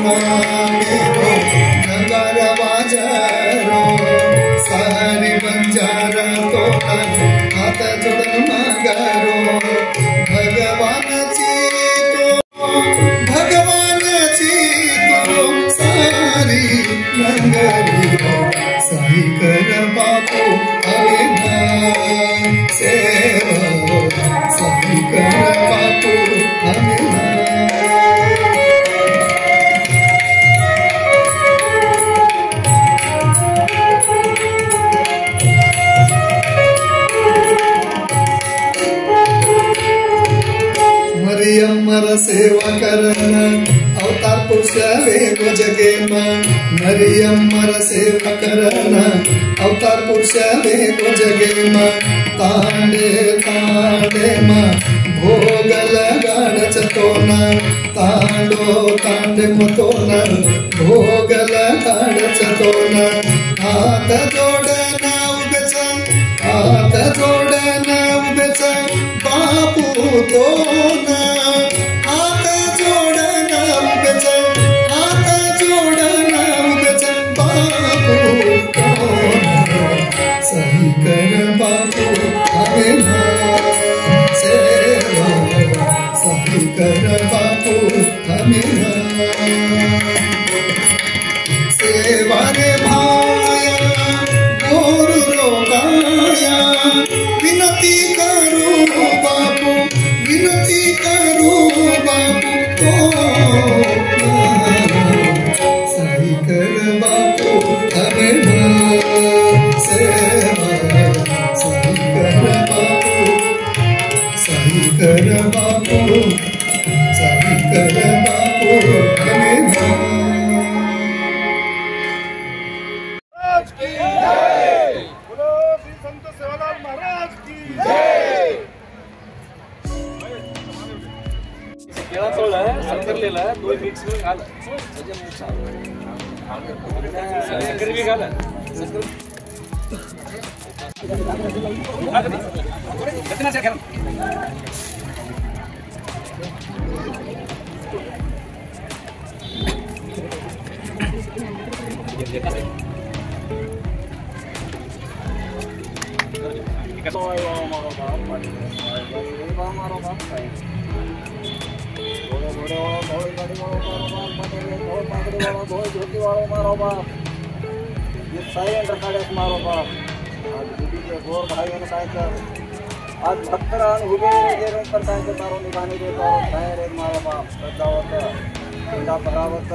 मांगेरो नगर बाजारो सारी बंजारा तो हाथ जोड़ मांगरो भगवान जी तो सारी नगरी सही कर बापू अरे सेवा सही कर बापू अरे मरियम्मर सेवा करना अवतार पुरुष वेगो जगे मां मरियम्मर सेवा करना अवतार पुरुष वेगो जगे मां तांडे तांडे मां भोग लगाड़ चतोना तांडो तांडे मतोना भोग लगाड़ चतोना हाथ जोड़ना उबचा हाथ जोड़ना उबचा बापू तो ना हाथ जोड़ना उबचा हाथ जोड़ना उबचा बापू तो सही कर बापू हमें सेवा सही कर बापू हमें सेवा रे भाया गोर रोगाया विनती करूं बापू विनती करूं बापू तो सही कर बापू हमें सेवा सही कर बापू सही कर बापू सही कर बापू हमें आज भक्तरान हुबे गेरों पर काय के तारो निभाने दे तारो काय रे मारो बाप सदावत इंदा बरावत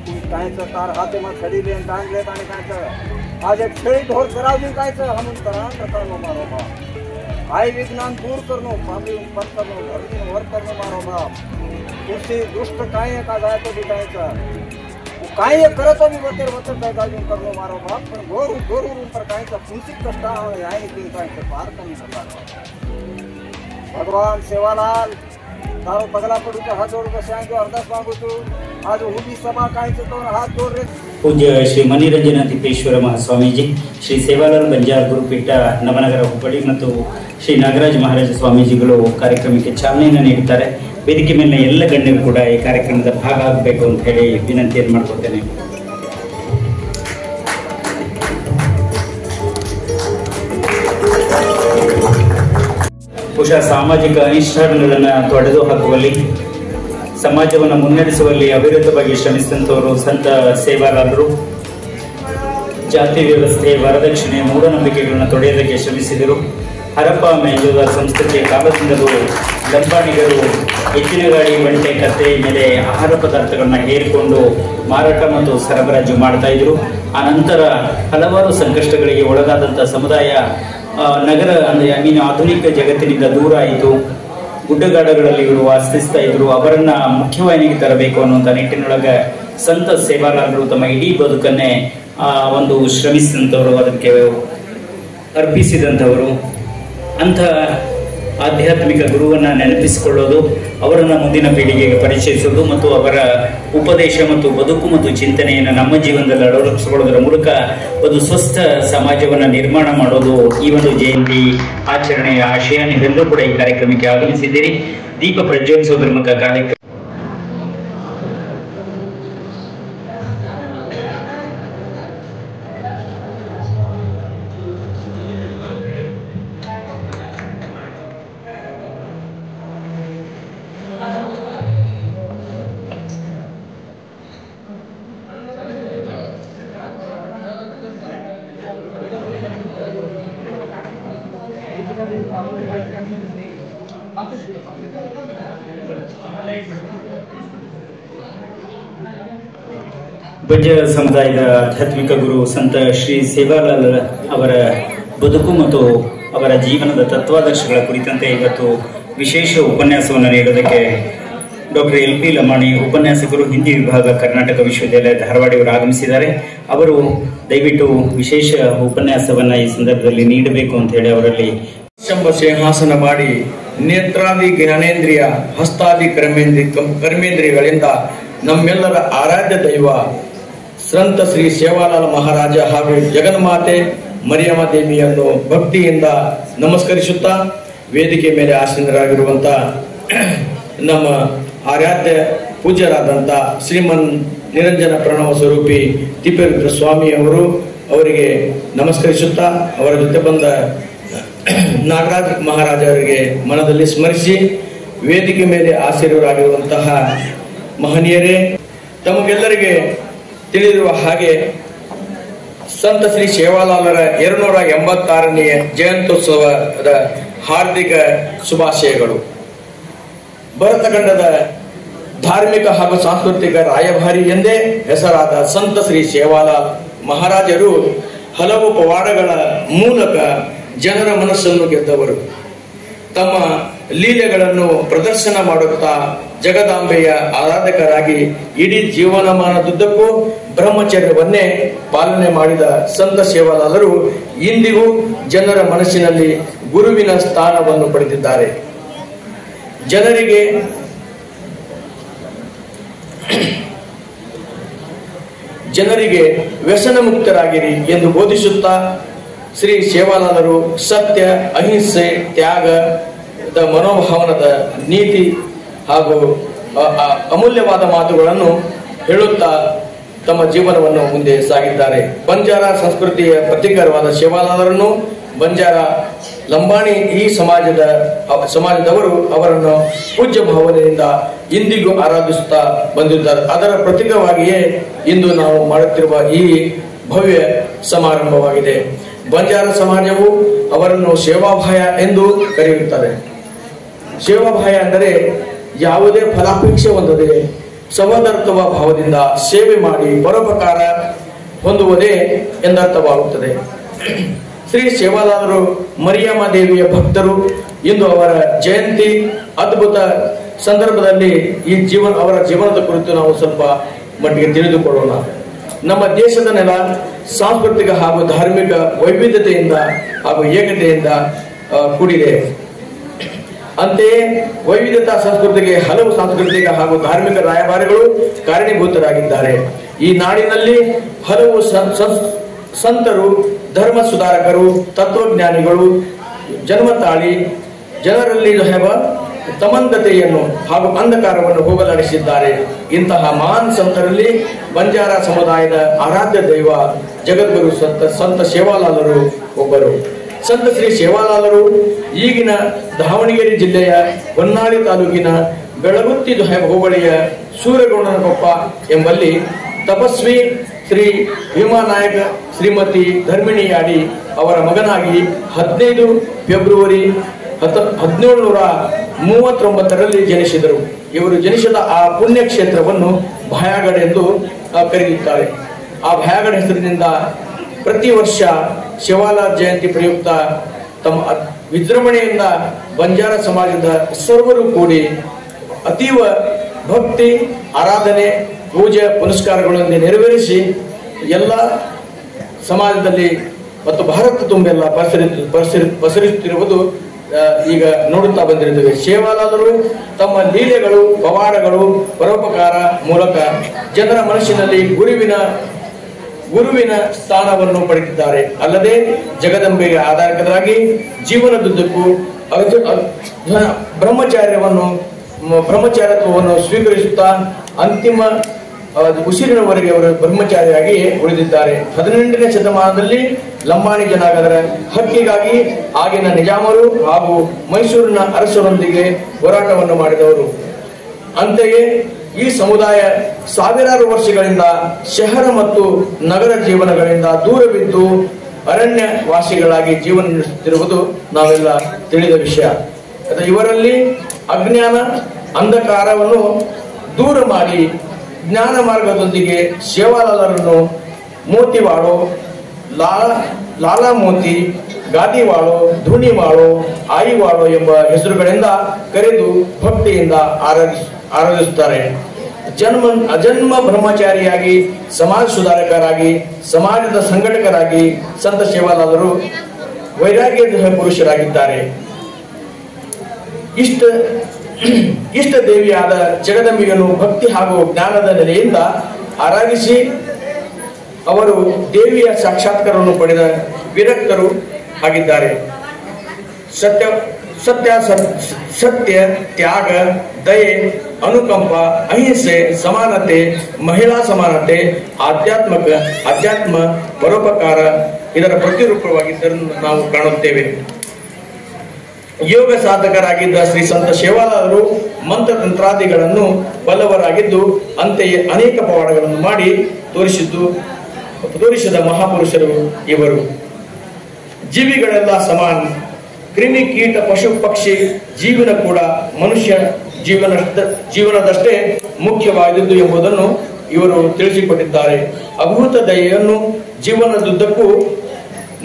तू काय च तार हाते में खड़ी ले टांग ले ताने काय च आज एक खेड़ी ढोर करावी काय च हम तरान रखनो मारो बाप आई विज्ञान दूर करनो पापी पर करनो धर्मी वर करनो मारो बाप उसी दुष्ट काय का जाय तो भी काय च काय करतो भी वतेर वतेर काय गाजून करनो मारो बाप पण गोर गोर पर काय च पुंसिक कष्टा आहे की काय च पार कमी करता भगवान सेवालाल तारो पगला पड़ू के हाथ जोड़ के सांगो अरदास मांगू तू आज हुबी सभा काय च तो हाथ जोड़ रे पूज्य श्री मणिरंजन तिप्पेश्वर महास्वामीजी श्री सेवालाल बंजार गुरुपीठ नवनगर ಹುಬ್ಬಳ್ಳಿ ಮತ್ತು ಶ್ರೀ ನಾಗರಾಜ ಮಹಾರಾಜ ಸ್ವಾಮೀಜಿಗಳು ಕಾರ್ಯಕ್ರಮಕ್ಕೆ ಚಾಲನೆಯನ್ನು ನೀಡುತ್ತಾರೆ ವೇದಿಕೆ ಮೇಲಿನ ಎಲ್ಲ ಗಣ್ಯರು ಕೂಡ ಈ ಕಾರ್ಯಕ್ರಮದ ಭಾಗ ಆಗಬೇಕು ಅಂತ ಹೇಳಿ ವಿನಂತಿಯನ್ನು ಮಾಡ್ಕೊಳ್ತೇನೆ ಬಹುಶಃ ಸಾಮಾಜಿಕ ಅನಿಷ್ಠಾನಗಳನ್ನು ತೊಡೆದು ಹಾಕುವಲ್ಲಿ ಸಮಾಜವನ್ನು ಮುನ್ನಡೆಸುವಲ್ಲಿ ಅವಿರತವಾಗಿ ಶ್ರಮಿಸಿದಂಥವರು ಸಂತ ಸೇವಾಲಾಲರು ಜಾತಿ ವ್ಯವಸ್ಥೆ ವರದಕ್ಷಿಣೆ ಮೂಢನಂಬಿಕೆಗಳನ್ನು ತೊಡೆಯೋದಕ್ಕೆ ಶ್ರಮಿಸಿದರು ಹರಪ್ಪ ಮೇಜೋದ ಸಂಸ್ಕೃತಿಯ ಕಾಲದಿಂದಲೂ ಲಂಬಾಣಿಗರು ಎತ್ತಿನ ಗಾಡಿ ಬಂಟೆ ಕತ್ತೆ ಮೇಲೆ ಆಹಾರ ಪದಾರ್ಥಗಳನ್ನ ಹೇರಿಕೊಂಡು ಮಾರಾಟ ಮತ್ತು ಸರಬರಾಜು ಮಾಡ್ತಾ ಇದ್ರು ಆ ನಂತರ ಹಲವಾರು ಸಂಕಷ್ಟಗಳಿಗೆ ಒಳಗಾದಂಥ ಸಮುದಾಯ ನಗರ ಅಂದರೆ ಆಧುನಿಕ ಜಗತ್ತಿನಿಂದ ದೂರ ಆಯಿತು ಗುಡ್ಡಗಾಡುಗಳಲ್ಲಿ ಇವರು ವಾಸಿಸ್ತಾ ಇದ್ರು ಅವರನ್ನ ಮುಖ್ಯವಾಹಿನಿಗೆ ತರಬೇಕು ಅನ್ನುವಂಥ ನಿಟ್ಟಿನೊಳಗೆ ಸಂತ ಸೇವಾಲಾಲರು ತಮ್ಮ ಇಡೀ ಬದುಕನ್ನೇ ಒಂದು ಶ್ರಮಿಸಿದಂಥವರು ಅದಕ್ಕೆ ಅರ್ಪಿಸಿದಂಥವರು ಅಂಥ ಆಧ್ಯಾತ್ಮಿಕ ಗುರುವನ್ನ ನೆನಪಿಸಿಕೊಳ್ಳೋದು ಅವರನ್ನ ಮುಂದಿನ ಪೀಳಿಗೆಗೆ ಪರಿಚಯಿಸೋದು ಮತ್ತು ಅವರ ಉಪದೇಶ ಮತ್ತು ಬದುಕು ಮತ್ತು ಚಿಂತನೆಯನ್ನು ನಮ್ಮ ಜೀವನದಲ್ಲಿ ಅಳವಡಿಸಿಕೊಳ್ಳೋದರ ಮೂಲಕ ಒಂದು ಸ್ವಸ್ಥ ಸಮಾಜವನ್ನು ನಿರ್ಮಾಣ ಮಾಡೋದು ಈ ಒಂದು ಜಯಂತಿ ಆಚರಣೆಯ ಆಶಯ. ನೀವೆಲ್ಲರೂ ಕೂಡ ಈ ಕಾರ್ಯಕ್ರಮಕ್ಕೆ ಆಗಮಿಸಿದ್ದೀರಿ. ದೀಪ ಪ್ರಜ್ವಲಿಸೋದ್ರ ಮೂಲಕ ಕಾರ್ಯಕ್ರಮ ಬಂಜಾರ ಸಮುದಾಯದ ಆಧ್ಯಾತ್ಮಿಕ ಗುರು ಸಂತ ಶ್ರೀ ಸೇವಾಲಾಲ್ ಅವರ ಬದುಕು ಮತ್ತು ಅವರ ಜೀವನದ ತತ್ವಾದರ್ಶಗಳ ಕುರಿತಂತೆ ಇವತ್ತು ವಿಶೇಷ ಉಪನ್ಯಾಸವನ್ನು ನೀಡೋದಕ್ಕೆ ಡಾಕ್ಟರ್ LP ಲಮಾಣಿ ಉಪನ್ಯಾಸಕರು, ಹಿಂದಿ ವಿಭಾಗ, ಕರ್ನಾಟಕ ವಿಶ್ವವಿದ್ಯಾಲಯ ಧಾರವಾಡ ಇವರು ಆಗಮಿಸಿದ್ದಾರೆ. ಅವರು ದಯವಿಟ್ಟು ವಿಶೇಷ ಉಪನ್ಯಾಸವನ್ನ ಈ ಸಂದರ್ಭದಲ್ಲಿ ನೀಡಬೇಕು ಅಂತ ಹೇಳಿ ಅವರಲ್ಲಿ ಸಿಂಹಾಸನ ಮಾಡಿ ನೇತ್ರಾದಿ ಜ್ಞಾನೇಂದ್ರಿಯ ಹಸ್ತಾದಿ ಕರ್ಮೇಂದ್ರಿಯಗಳಿಂದ ನಮ್ಮೆಲ್ಲರ ಆರಾಧ್ಯ ದೈವ ಸಂತ ಶ್ರೀ ಸೇವಾಲಾಲ್ ಮಹಾರಾಜ ಹಾಗೂ ಜಗನ್ಮಾತೆ ಮರಿಯಮ್ಮ ದೇವಿಯನ್ನು ಭಕ್ತಿಯಿಂದ ನಮಸ್ಕರಿಸುತ್ತಾ ವೇದಿಕೆ ಮೇಲೆ ಆಸೀನರಾಗಿರುವಂತ ನಮ್ಮ ಆರಾಧ್ಯ ಪೂಜ್ಯರಾದಂಥ ಶ್ರೀಮನ್ ನಿರಂಜನ ಪ್ರಣವ ಸ್ವರೂಪಿ ತಿಪ್ಪೇರುದ್ರ ಸ್ವಾಮಿ ಅವರಿಗೆ ನಮಸ್ಕರಿಸುತ್ತಾ ಅವರ ಜೊತೆ ಬಂದ ನಾಗರಾಜ್ ಮಹಾರಾಜ ಅವರಿಗೆ ಮನದಲ್ಲಿ ಸ್ಮರಿಸಿ ವೇದಿಕೆ ಮೇಲೆ ಆಸೀನರಾಗಿರುವಂತಹ ಮಹನೀಯರೇ, ತಮಗೆಲ್ಲರಿಗೆ ತಿಳಿದಿರುವ ಹಾಗೆ ಸಂತ ಶ್ರೀ ಸೇವಾಲಾಲರ 286ನೇ ಜಯಂತ್ಯೋತ್ಸವದ ಹಾರ್ದಿಕ ಶುಭಾಶಯಗಳು. ಭರತಖಂಡದ ಧಾರ್ಮಿಕ ಹಾಗೂ ಸಾಂಸ್ಕೃತಿಕ ರಾಯಭಾರಿ ಎಂದೇ ಹೆಸರಾದ ಸಂತ ಶ್ರೀ ಸೇವಾಲಾಲ್ ಮಹಾರಾಜರು ಹಲವು ಪವಾಡಗಳ ಮೂಲಕ ಜನರ ಮನಸ್ಸನ್ನು ಗೆದ್ದವರು. ತಮ್ಮ ಲೀಲೆಗಳನ್ನು ಪ್ರದರ್ಶನ ಮಾಡುತ್ತಾ ಜಗದಾಂಬೆಯ ಆರಾಧಕರಾಗಿ ಇಡೀ ಜೀವನಮಾನದುದ್ದಕ್ಕೂ ಬ್ರಹ್ಮಚರ್ಯವನ್ನೇ ಪಾಲನೆ ಮಾಡಿದ ಸಂತ ಸೇವಾಲಾಲರು ಇಂದಿಗೂ ಜನರ ಮನಸ್ಸಿನಲ್ಲಿ ಗುರುವಿನ ಸ್ಥಾನವನ್ನು ಪಡೆದಿದ್ದಾರೆ. ಜನರಿಗೆ ವ್ಯಸನ ಮುಕ್ತರಾಗಿರಿ ಎಂದು ಬೋಧಿಸುತ್ತಾ ಶ್ರೀ ಸೇವಾಲಾಲರು ಸತ್ಯ, ಅಹಿಂಸೆ, ತ್ಯಾಗದ ಮನೋಭಾವನದ ನೀತಿ ಹಾಗೂ ಅಮೂಲ್ಯವಾದ ಮಾತುಗಳನ್ನು ಹೇಳುತ್ತಾ ತಮ್ಮ ಜೀವನವನ್ನು ಮುಂದೆ ಸಾಗಿದ್ದಾರೆ. ಬಂಜಾರ ಸಂಸ್ಕೃತಿಯ ಪ್ರತೀಕವಾದ ಸೇವಾಲಾಲರನ್ನು ಬಂಜಾರ ಲಂಬಾಣಿ ಈ ಸಮಾಜದವರು ಅವರನ್ನು ಪೂಜ್ಯ ಭಾವನೆಯಿಂದ ಇಂದಿಗೂ ಆರಾಧಿಸುತ್ತಾ ಬಂದಿದ್ದಾರೆ. ಅದರ ಪ್ರತೀಕವಾಗಿಯೇ ಇಂದು ನಾವು ಮಾಡುತ್ತಿರುವ ಈ ಭವ್ಯ ಸಮಾರಂಭವಾಗಿದೆ. ಬಂಜಾರ ಸಮಾಜವು ಅವರನ್ನು ಸೇವಾಭಾಯ ಎಂದು ಕರೆಯುತ್ತಾರೆ. ಸೇವಾಭಾಯ ಅಂದರೆ ಯಾವುದೇ ಫಲಾಪೇಕ್ಷೆ ಹೊಂದದೆ ಸಹೋದರತ್ವ ಭಾವದಿಂದ ಸೇವೆ ಮಾಡಿ ಪರೋಪಕಾರ ಹೊಂದುವುದೇ ಎಂದರ್ಥವಾಗುತ್ತದೆ. ಶ್ರೀ ಸೇವಾಲಾಲರು ಮರಿಯಮ್ಮ ದೇವಿಯ ಭಕ್ತರು. ಇಂದು ಅವರ ಜಯಂತಿ ಅದ್ಭುತ ಸಂದರ್ಭದಲ್ಲಿ ಅವರ ಜೀವನದ ಕುರಿತು ನಾವು ಸ್ವಲ್ಪ ಮಟ್ಟಿಗೆ ತಿಳಿದುಕೊಳ್ಳೋಣ. ನಮ್ಮ ದೇಶದ ನೆಲ ಸಾಂಸ್ಕೃತಿಕ ಹಾಗೂ ಧಾರ್ಮಿಕ ವೈವಿಧ್ಯತೆಯಿಂದ ಹಾಗೂ ಏಕತೆಯಿಂದ ಕೂಡಿದೆ. ಅಂತೆಯೇ ವೈವಿಧ್ಯತಾ ಸಂಸ್ಕೃತಿಗೆ ಹಲವು ಸಾಂಸ್ಕೃತಿಕ ಹಾಗೂ ಧಾರ್ಮಿಕ ರಾಯಭಾರಿಗಳು ಕಾರಣೀಭೂತರಾಗಿದ್ದಾರೆ. ಈ ನಾಡಿನಲ್ಲಿ ಹಲವು ಸಂತರು, ಧರ್ಮ ಸುಧಾರಕರು, ತತ್ವಜ್ಞಾನಿಗಳು ಜನ್ಮತಾಳಿ ಜನರಲ್ಲಿ ತಮಂದತೆಯನ್ನು ಹಾಗೂ ಅಂಧಕಾರವನ್ನು ಹೋಗಲಾಡಿಸಿದ್ದಾರೆ. ಇಂತಹ ಮಹಾನ್ ಸಂತರಲ್ಲಿ ಬಂಜಾರ ಸಮುದಾಯದ ಆರಾಧ್ಯ ದೈವ ಜಗದ್ಗುರು ಸಂತ ಸೇವಾಲಾಲರು ಒಬ್ಬರು. ಸಂತ ಶ್ರೀ ಸೇವಾಲಾಲರು ಈಗಿನ ದಾವಣಗೆರೆ ಜಿಲ್ಲೆಯ ಹೊನ್ನಾಳಿ ತಾಲೂಕಿನ ಬೆಳಗುತ್ತಿ ಹೋಬಳಿಯ ಸೂರ್ಯಗೌಡನಕೊಪ್ಪ ಎಂಬಲ್ಲಿ ತಪಸ್ವಿ ಶ್ರೀ ಭೀಮಾನಾಯಕ ಶ್ರೀಮತಿ ಧರ್ಮಿಣಿಯಾಡಿ ಅವರ ಮಗನಾಗಿ 15 ಫೆಬ್ರವರಿ 1739ರಲ್ಲಿ ಜನಿಸಿದರು. ಇವರು ಜನಿಸಿದ ಆ ಪುಣ್ಯ ಕ್ಷೇತ್ರವನ್ನು ಭಾಯಾಗಢ ಎಂದು ಕರೆಯುತ್ತಾರೆ. ಆ ಭಾಯಾಗಢ ಹೆಸರಿನಿಂದ ಪ್ರತಿ ವರ್ಷ ಸೇವಾಲಾಲ್ ಜಯಂತಿ ಪ್ರಯುಕ್ತ ತಮ್ಮ ವಿಜೃಂಭಣೆಯಿಂದ ಬಂಜಾರ ಸಮಾಜದ ಸರ್ವರು ಕೂಡಿ ಅತೀವ ಭಕ್ತಿ, ಆರಾಧನೆ, ಪೂಜೆ ಪುನಸ್ಕಾರಗಳನ್ನು ನೆರವೇರಿಸಿ ಎಲ್ಲ ಸಮಾಜದಲ್ಲಿ ಮತ್ತು ಭಾರತ ತುಂಬೆಲ್ಲ ಪಸರಿಸುತ್ತಿರುವುದು ಈಗ ನೋಡುತ್ತಾ ಬಂದಿರುತ್ತೇವೆ. ಸೇವಾಲಾಲರು ತಮ್ಮ ಲೀಲೆಗಳು, ಪವಾಡಗಳು, ಪರೋಪಕಾರ ಮೂಲಕ ಜನರ ಮನಸ್ಸಿನಲ್ಲಿ ಗುರುವಿನ ಸ್ಥಾನವನ್ನು ಪಡೆದಿದ್ದಾರೆ. ಅಲ್ಲದೆ ಜಗದಂಬೆಗೆ ಆಧಾರಿತರಾಗಿ ಜೀವನದುದ್ದಕ್ಕೂ ಬ್ರಹ್ಮಚಾರ್ಯತ್ವವನ್ನು ಸ್ವೀಕರಿಸುತ್ತಾ ಅಂತಿಮ ಉಸಿರಿನವರೆಗೆ ಅವರು ಬ್ರಹ್ಮಚಾರಿಯಾಗಿ ಉಳಿದಿದ್ದಾರೆ. 18ನೇ ಶತಮಾನದಲ್ಲಿ ಲಂಬಾಣಿ ಜನಾಂಗದ ಹಕ್ಕಿಗಾಗಿ ಆಗಿನ ನಿಜಾಮರು ಹಾಗೂ ಮೈಸೂರಿನ ಅರಸರೊಂದಿಗೆ ಹೋರಾಟವನ್ನು ಮಾಡಿದವರು. ಅಂತೆಯೇ ಈ ಸಮುದಾಯ ಸಾವಿರಾರು ವರ್ಷಗಳಿಂದ ಶಹರ ಮತ್ತು ನಗರ ಜೀವನಗಳಿಂದ ದೂರವಿದ್ದು ಅರಣ್ಯ ವಾಸಿಗಳಾಗಿ ಜೀವನ ನಡೆಸುತ್ತಿರುವುದು ನಾವೆಲ್ಲ ತಿಳಿದ ವಿಷಯ. ಇವರಲ್ಲಿ ಅಜ್ಞಾನ ಅಂಧಕಾರವನ್ನು ದೂರ ಮಾಡಿ ಜ್ಞಾನ ಮಾರ್ಗದೊಂದಿಗೆ ಸೇವಾಲಾಲರನ್ನು ಮೋತಿವಾಳೋ, ಲಾಲಾ ಮೋತಿ, ಗಾದಿವಾಳೋ, ಧೂಣಿವಾಳೋ, ಆಯಿವಾಳೋ ಎಂಬ ಹೆಸರುಗಳಿಂದ ಕರೆದು ಭಕ್ತಿಯಿಂದ ಆರಾಧಿಸುತ್ತಾರೆ. ಅಜನ್ಮ ಬ್ರಹ್ಮಚಾರಿಯಾಗಿ, ಸಮಾಜ ಸುಧಾರಕರಾಗಿ, ಸಮಾಜದ ಸಂಘಟಕರಾಗಿ ಸಂತ ಸೇವಾಲಾಲರು ವೈರಾಗ್ಯ ಪುರುಷರಾಗಿದ್ದಾರೆ. ಇಷ್ಟ ದೇವಿಯಾದ ಜಗದಂಬಿಯನ್ನು ಭಕ್ತಿ ಹಾಗೂ ಜ್ಞಾನದ ನೆಲೆಯಿಂದ ಆರಾಧಿಸಿ ಅವರು ದೇವಿಯ ಸಾಕ್ಷಾತ್ಕಾರವನ್ನು ಪಡೆದ ವಿರಕ್ತರು ಆಗಿದ್ದಾರೆ. ಸತ್ಯ, ತ್ಯಾಗ, ದಯೆ, ಅನುಕಂಪ, ಅಹಿಂಸೆ, ಸಮಾನತೆ, ಮಹಿಳಾ ಸಮಾನತೆ, ಅಧ್ಯಾತ್ಮ, ಪರೋಪಕಾರ ಇದರ ಪ್ರತಿರೂಪವಾಗಿದ್ದನ್ನು ನಾವು ಕಾಣುತ್ತೇವೆ. ಯೋಗ ಸಾಧಕರಾಗಿದ್ದ ಶ್ರೀ ಸಂತ ಸೇವಾಲಾಲರು ಮಂತ್ರತಂತ್ರಾದಿಗಳನ್ನು ಬಲ್ಲವರಾಗಿದ್ದು ಅಂತೆಯೇ ಅನೇಕ ಪವಾಡಗಳನ್ನು ಮಾಡಿ ತೋರಿಸಿದ ಮಹಾಪುರುಷರು ಇವರು. ಜೀವಿಗಳೆಲ್ಲ ಸಮಾನ, ಕ್ರಿಮಿ ಕೀಟ ಪಶು ಪಕ್ಷಿ ಜೀವನ ಕೂಡ ಮನುಷ್ಯ ಜೀವನದಷ್ಟೇ ಮುಖ್ಯವಾದದ್ದು ಎಂಬುದನ್ನು ಇವರು ತಿಳಿಸಿಕೊಟ್ಟಿದ್ದಾರೆ. ಅಭೂತ ದಯೆಯನ್ನು ಜೀವನದುದ್ದಕ್ಕೂ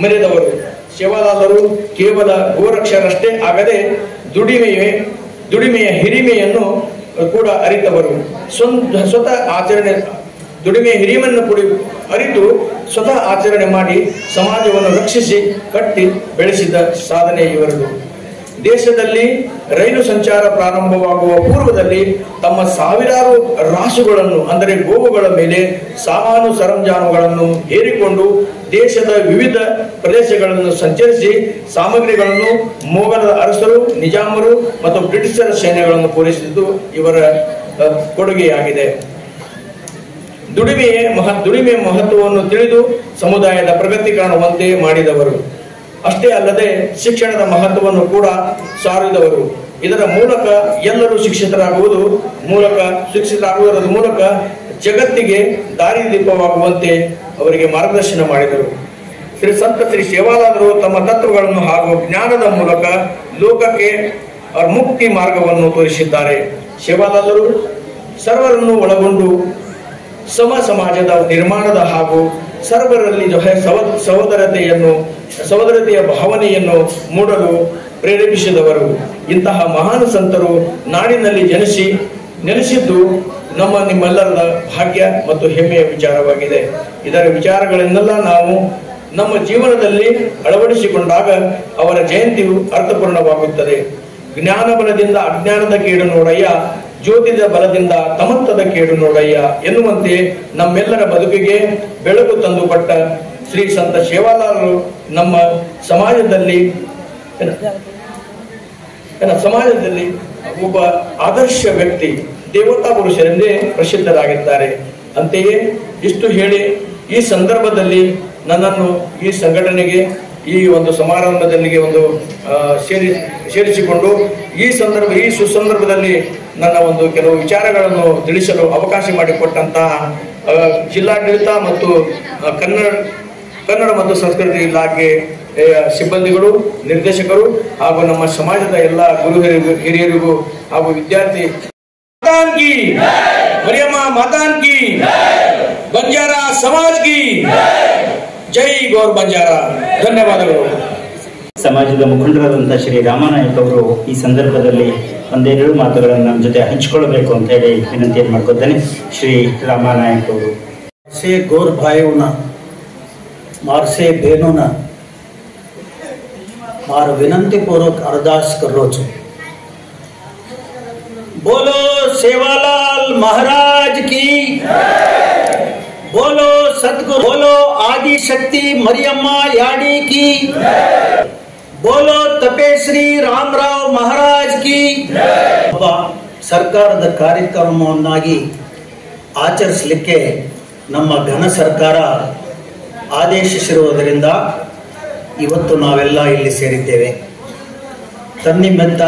ಮೆರೆದವರು. ಸೇವಾಲಾಲರು ಕೇವಲ ಗೋರಕ್ಷರಷ್ಟೇ ಆಗದೆ ದುಡಿಮೆಯ ಹಿರಿಮೆಯನ್ನು ಕೂಡ ಅರಿತವರು. ಸ್ವತಃ ದುಡಿಮೆಯ ಹಿರಿಮೆಯನ್ನು ಕೂಡ ಅರಿತು ಸ್ವತಃ ಆಚರಣೆ ಮಾಡಿ ಸಮಾಜವನ್ನು ರಕ್ಷಿಸಿ ಕಟ್ಟಿ ಬೆಳೆಸಿದ ಸಾಧನೆ ಇವರದು. ದೇಶದಲ್ಲಿ ರೈಲು ಸಂಚಾರ ಪ್ರಾರಂಭವಾಗುವ ಪೂರ್ವದಲ್ಲಿ ತಮ್ಮ ಸಾವಿರಾರು ರಾಸುಗಳನ್ನು ಅಂದರೆ ಗೋವುಗಳ ಮೇಲೆ ಸಾಮಾನು ಸರಂಜಾನುಗಳನ್ನು ಹೇರಿಕೊಂಡು ದೇಶದ ವಿವಿಧ ಪ್ರದೇಶಗಳನ್ನು ಸಂಚರಿಸಿ ಸಾಮಗ್ರಿಗಳನ್ನು ಮೊಘಲರ ಅರಸರು, ನಿಜಾಮರು ಮತ್ತು ಬ್ರಿಟಿಷರ ಸೈನ್ಯಗಳನ್ನು ಪೂರೈಸಿದ್ದು ಇವರ ಕೊಡುಗೆಯಾಗಿದೆ. ದುಡಿಮೆಯ ಮಹತ್ವವನ್ನು ತಿಳಿದು ಸಮುದಾಯದ ಪ್ರಗತಿ ಕಾಣುವಂತೆ ಮಾಡಿದವರು. ಅಷ್ಟೇ ಅಲ್ಲದೆ ಶಿಕ್ಷಣದ ಮಹತ್ವವನ್ನು ಕೂಡ ಸಾರಿದವರು. ಇದರ ಮೂಲಕ ಎಲ್ಲರೂ ಶಿಕ್ಷಿತರಾಗುವುದರ ಮೂಲಕ ಜಗತ್ತಿಗೆ ದಾರಿದೀಪವಾಗುವಂತೆ ಅವರಿಗೆ ಮಾರ್ಗದರ್ಶನ ಮಾಡಿದರು. ಶ್ರೀ ಸೇವಾಲಾಲರು ತಮ್ಮ ತತ್ವಗಳನ್ನು ಹಾಗೂ ಜ್ಞಾನದ ಮೂಲಕ ಲೋಕಕ್ಕೆ ಮುಕ್ತಿ ಮಾರ್ಗವನ್ನು ತೋರಿಸಿದ್ದಾರೆ. ಸೇವಾಲಾಲರು ಸರ್ವರನ್ನು ಒಳಗೊಂಡು ಸಮಾಜದ ನಿರ್ಮಾಣದ ಹಾಗೂ ಸರ್ವರಲ್ಲಿ ಸಹೋದರತೆಯ ಭಾವನೆಯನ್ನು ಮೂಡಲು ಪ್ರೇರೇಪಿಸಿದವರು. ಇಂತಹ ಮಹಾನ್ ಸಂತರು ನಾಡಿನಲ್ಲಿ ನೆಲೆಸಿದ್ದು ನಿಮ್ಮೆಲ್ಲರ ಭಾಗ್ಯ ಮತ್ತು ಹೆಮ್ಮೆಯ ವಿಚಾರವಾಗಿದೆ. ಇದರ ವಿಚಾರಗಳನ್ನೆಲ್ಲ ನಾವು ನಮ್ಮ ಜೀವನದಲ್ಲಿ ಅಳವಡಿಸಿಕೊಂಡಾಗ ಅವರ ಜಯಂತಿಯು ಅರ್ಥಪೂರ್ಣವಾಗುತ್ತದೆ. ಜ್ಞಾನ ಬಲದಿಂದ ಅಜ್ಞಾನದ ಕೇಡು ನೋಡಯ್ಯ, ಜ್ಯೋತಿದ ಬಲದಿಂದ ತಮತ್ತದ ಕೇಡು ನೋಡಯ್ಯ ಎನ್ನುವಂತೆ ನಮ್ಮೆಲ್ಲರ ಬದುಕಿಗೆ ಬೆಳಕು ತಂದುಕೊಟ್ಟ ಶ್ರೀ ಸಂತ ಸೇವಾಲಾಲರು ನಮ್ಮ ಸಮಾಜದಲ್ಲಿ ಒಬ್ಬ ಆದರ್ಶ ವ್ಯಕ್ತಿ, ದೇವತಾ ಪುರುಷರೆಂದೇ ಪ್ರಸಿದ್ಧರಾಗಿದ್ದಾರೆ. ಅಂತೆಯೇ ಇಷ್ಟು ಹೇಳಿ ಈ ಸಂದರ್ಭದಲ್ಲಿ ನನ್ನನ್ನು ಈ ಸಂಘಟನೆಗೆ ಈ ಒಂದು ಸಮಾರಂಭದಲ್ಲಿಗೆ ಒಂದು ಸೇರಿಸಿಕೊಂಡು ಈ ಸುಸಂದರ್ಭದಲ್ಲಿ ನನ್ನ ಒಂದು ಕೆಲವು ವಿಚಾರಗಳನ್ನು ತಿಳಿಸಲು ಅವಕಾಶ ಮಾಡಿಕೊಟ್ಟಂತಹ ಜಿಲ್ಲಾಡಳಿತ ಮತ್ತು ಕನ್ನಡ ಮತ್ತು ಸಂಸ್ಕೃತಿ ಇಲಾಖೆ ಸಿಬ್ಬಂದಿಗಳು, ನಿರ್ದೇಶಕರು ಹಾಗೂ ನಮ್ಮ ಸಮಾಜದ ಎಲ್ಲ ಗುರು ಹಿರಿಯರಿಗೂ ಹಾಗೂ ವಿದ್ಯಾರ್ಥಿ ಮಾತಾನ್ ಕಿ, ಮರಿಯಮ್ಮ ಮಾತಾನ್ ಕಿ, ಬಂಜಾರಾ ಸಮಾಜ್ ಕಿ ಜೈ ಗೌರ್ ಬಂಜಾರಾ. ಧನ್ಯವಾದಗಳು. ಸಮಾಜದ ಮುಖಂಡರಾದಂತಹ ಶ್ರೀ ರಾಮನಾಯಕ್ ಅವರು ಈ ಸಂದರ್ಭದಲ್ಲಿ ಒಂದೆರಡು ಮಾತುಗಳನ್ನು ನಮ್ಮ ಜೊತೆ ಹಂಚಿಕೊಳ್ಳಬೇಕು ಅಂತ ಹೇಳಿ ವಿನಂತಿಯನ್ನು ಮಾಡ್ಕೊಳ್ತೇನೆ. ಶ್ರೀ ರಾಮನಾಯಕ್ ಅವರು. से गौर भाइयों मारसे बहनों मार विनंती पूर्वक अरदास करो छो. बोलो सेवालाल महाराज की, बोलो सतगुरु, बोलो आदि शक्ति मरियम्मा याडी की, बोलो तपेश्री रामराव महाराज की. ಸರ್ಕಾರದ ಕಾರ್ಯಕ್ರಮವನ್ನಾಗಿ ಆಚರಿಸಲಿಕ್ಕೆ ನಮ್ಮ ಘನ ಸರ್ಕಾರ ಆದೇಶಿಸಿರುವುದರಿಂದ ಇವತ್ತು ನಾವೆಲ್ಲ ಇಲ್ಲಿ ಸೇರಿದ್ದೇವೆ. ತನ್ನಿಮಿತ್ತ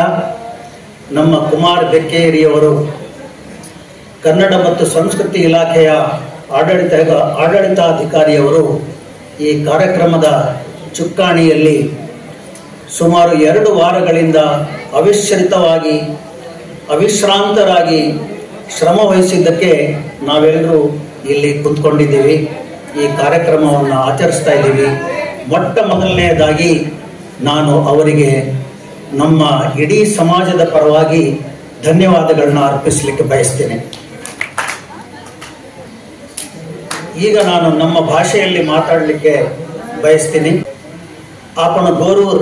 ನಮ್ಮ ಕುಮಾರ್ ಬೆಕ್ಕೇರಿಯವರು ಕನ್ನಡ ಮತ್ತು ಸಂಸ್ಕೃತಿ ಇಲಾಖೆಯ ಆಡಳಿತಾಧಿಕಾರಿಯವರು ಈ ಕಾರ್ಯಕ್ರಮದ ಚುಕ್ಕಾಣಿಯಲ್ಲಿ ಸುಮಾರು 2 ವಾರಗಳಿಂದ ಅವಿಶ್ರಿತವಾಗಿ ಅವಿಶ್ರಾಂತರಾಗಿ ಶ್ರಮ ವಹಿಸಿದ್ದಕ್ಕೆ ನಾವೆಲ್ಲರೂ ಇಲ್ಲಿ ಕುಂತ್ಕೊಂಡಿದ್ದೀವಿ. ಈ ಕಾರ್ಯಕ್ರಮವನ್ನು ಆಚರಿಸ್ತಾ ಇದ್ದೀವಿ. ಮೊಟ್ಟ ಮೊದಲನೆಯದಾಗಿ ನಾನು ಅವರಿಗೆ ನಮ್ಮ ಇಡೀ ಸಮಾಜದ ಪರವಾಗಿ ಧನ್ಯವಾದಗಳನ್ನ ಅರ್ಪಿಸಲಿಕ್ಕೆ ಬಯಸ್ತೇನೆ. ಈಗ ನಾನು ನಮ್ಮ ಭಾಷೆಯಲ್ಲಿ ಮಾತಾಡಲಿಕ್ಕೆ ಬಯಸ್ತೀನಿ. आपण गोरूर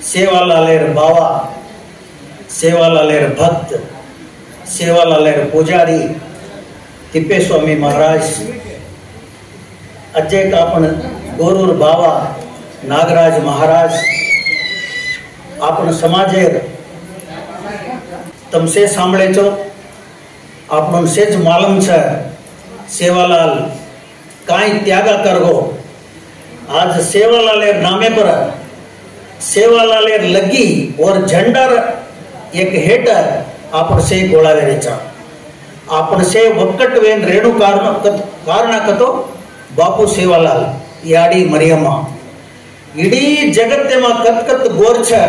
सेवालालेर बावा, सेवालालेर भक्त, सेवालालेर पुजारी तिप्पेस्वामी महाराज, अजय आपण गोरूर बावा नागराज महाराज, आपण समाजेर तमसे सांभळेचो आपण सेज मालूम छ सेवालाल काई त्यागा करगो. आज सेवालालेर नामे पर सेवालालेर लगी और झंडार एक हेटर आपण से गोळावे रेचा आपण से वक्कट वेन रेणु कारण कतो बापू सेवालाल याडी मरियम्म इडी जगत्ते मा कत गोर छ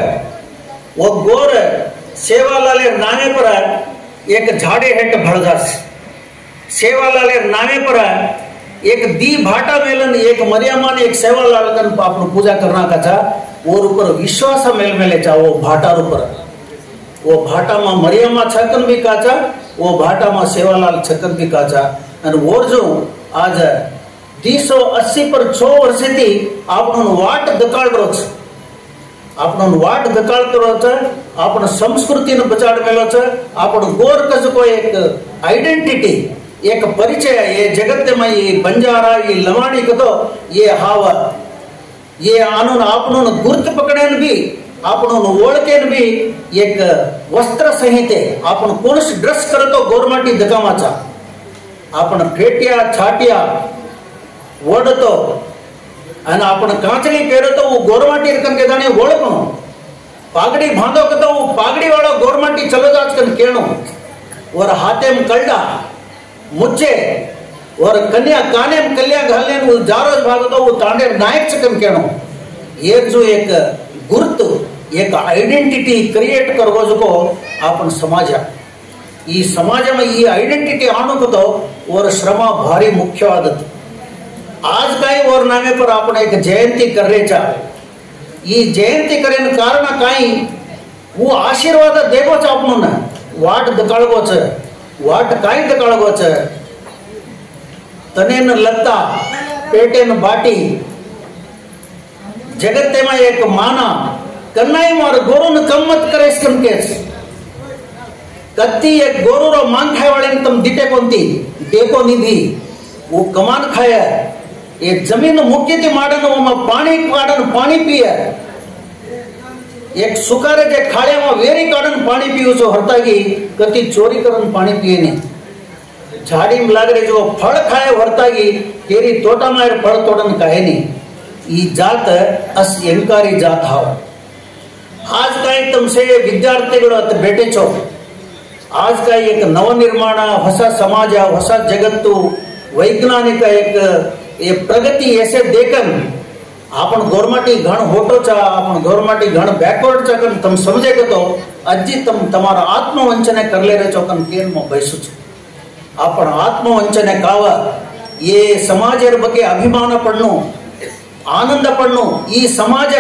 वो गोर सेवालालेर नामे पर एक झाड़े हेट भड़दास. सेवालालेर नामे पर एक दी भाटा मेलन एक मरियम्मा ने एक सेवालाल कन आपण पूजा करना का था. और ऊपर विश्वास मेल मेले चा वो भाटा ऊपर वो भाटा में मरियम्मा छकन भी काचा वो भाटा में सेवालाल छकन भी काचा. और वो जो आज 380 पर 6 वर्ष थी आपण वाट दकाळ रोज आपण वाट दकाळ करो छ. आपण संस्कृति ने बचाड़ मेलो छ. आपण गोर कस को एक आइडेंटिटी एक परिचय ये जगत में ये बंजारा ये लवाणी कतो ये हाव ये आनून आपनों गुर्त पकड़ेन भी आपनों ओळखेन भी एक वस्त्र संहिते आपण कोणस ड्रेस करतो गोरमाटी दकामाचा आपण फेटिया छाटिया ओढतो आणि आपण कांचणी पेरतो वो गोरमाटी रकम के दाणे ओळखणो. पागड़ी बांधो कतो वो पागड़ी वाला गोरमाटी चलो जाच कन केणो और हाथे में कलडा मुच्चे और कन्या काने में कल्या घालने वो जारोज भागतो वो तांडे नायक चकन केणो. ये जो एक गुर्त एक आइडेंटिटी क्रिएट करगो जो आपण समाज ಈ ಸಮಾಜ ಈ ಐಡೆಂಟಿಟಿ आणुकतो और श्रम भारी मुख्यवादत. आज काय और नामे पर आपण एक जयंती कर रे चा. ಈ जयंती करेन कारण काय वो आशीर्वाद देगो च आपण वाट दकाळगो च वाट काय दकाळगो च तनेन लत्ता पेटेन बाटी जगत्ते में एक माना कन्नाई मार गोरुन कम मत करे इसकन केस कत्ती एक गोरू रो मांग खाए वाले तम दिटे कोंती देखो निधि वो कमान खाया एक जमीन मुक्ति थी माडन वो में पानी काडन पानी पिए एक सुकारे जे खाड़े में वेरी काडन पानी पियो जो हरतागी कत्ती चोरी करन पानी पिए ने झाड़ी में लाग रहे जो फल खाए हरतागी केरी तोटा मार फल तोड़न काहे नहीं. ಈ ಜಾತ ಅಸ್ ಎಂಕಾರಿ ಜಾತ ಹಾವ. आज का तुमसे विद्यार्थिಗಳು ಅತ್ತ ಭೇಟಿಚೋ आज का एक नवनिर्माण ಹೊಸ ಸಮಾಜ ಹೊಸ ಜಗತ್ತು वैज्ञानिक एक ये प्रगति ऐसे देखन आपण गवर्नमेंटी घण होटो चा आपण गवर्नमेंटी घण बैकवर्ड चा कन तम समझे तो अज्जी तम तमारा आत्मवंचने करले रे चोकन केन मो बैसु आपण आत्मवंचने काव ये समाजर ಬಗ್ಗೆ ಅಭಿಮಾನ ಪಡ್ನು आनंद पड़नो ಈ ಸಮಾಜ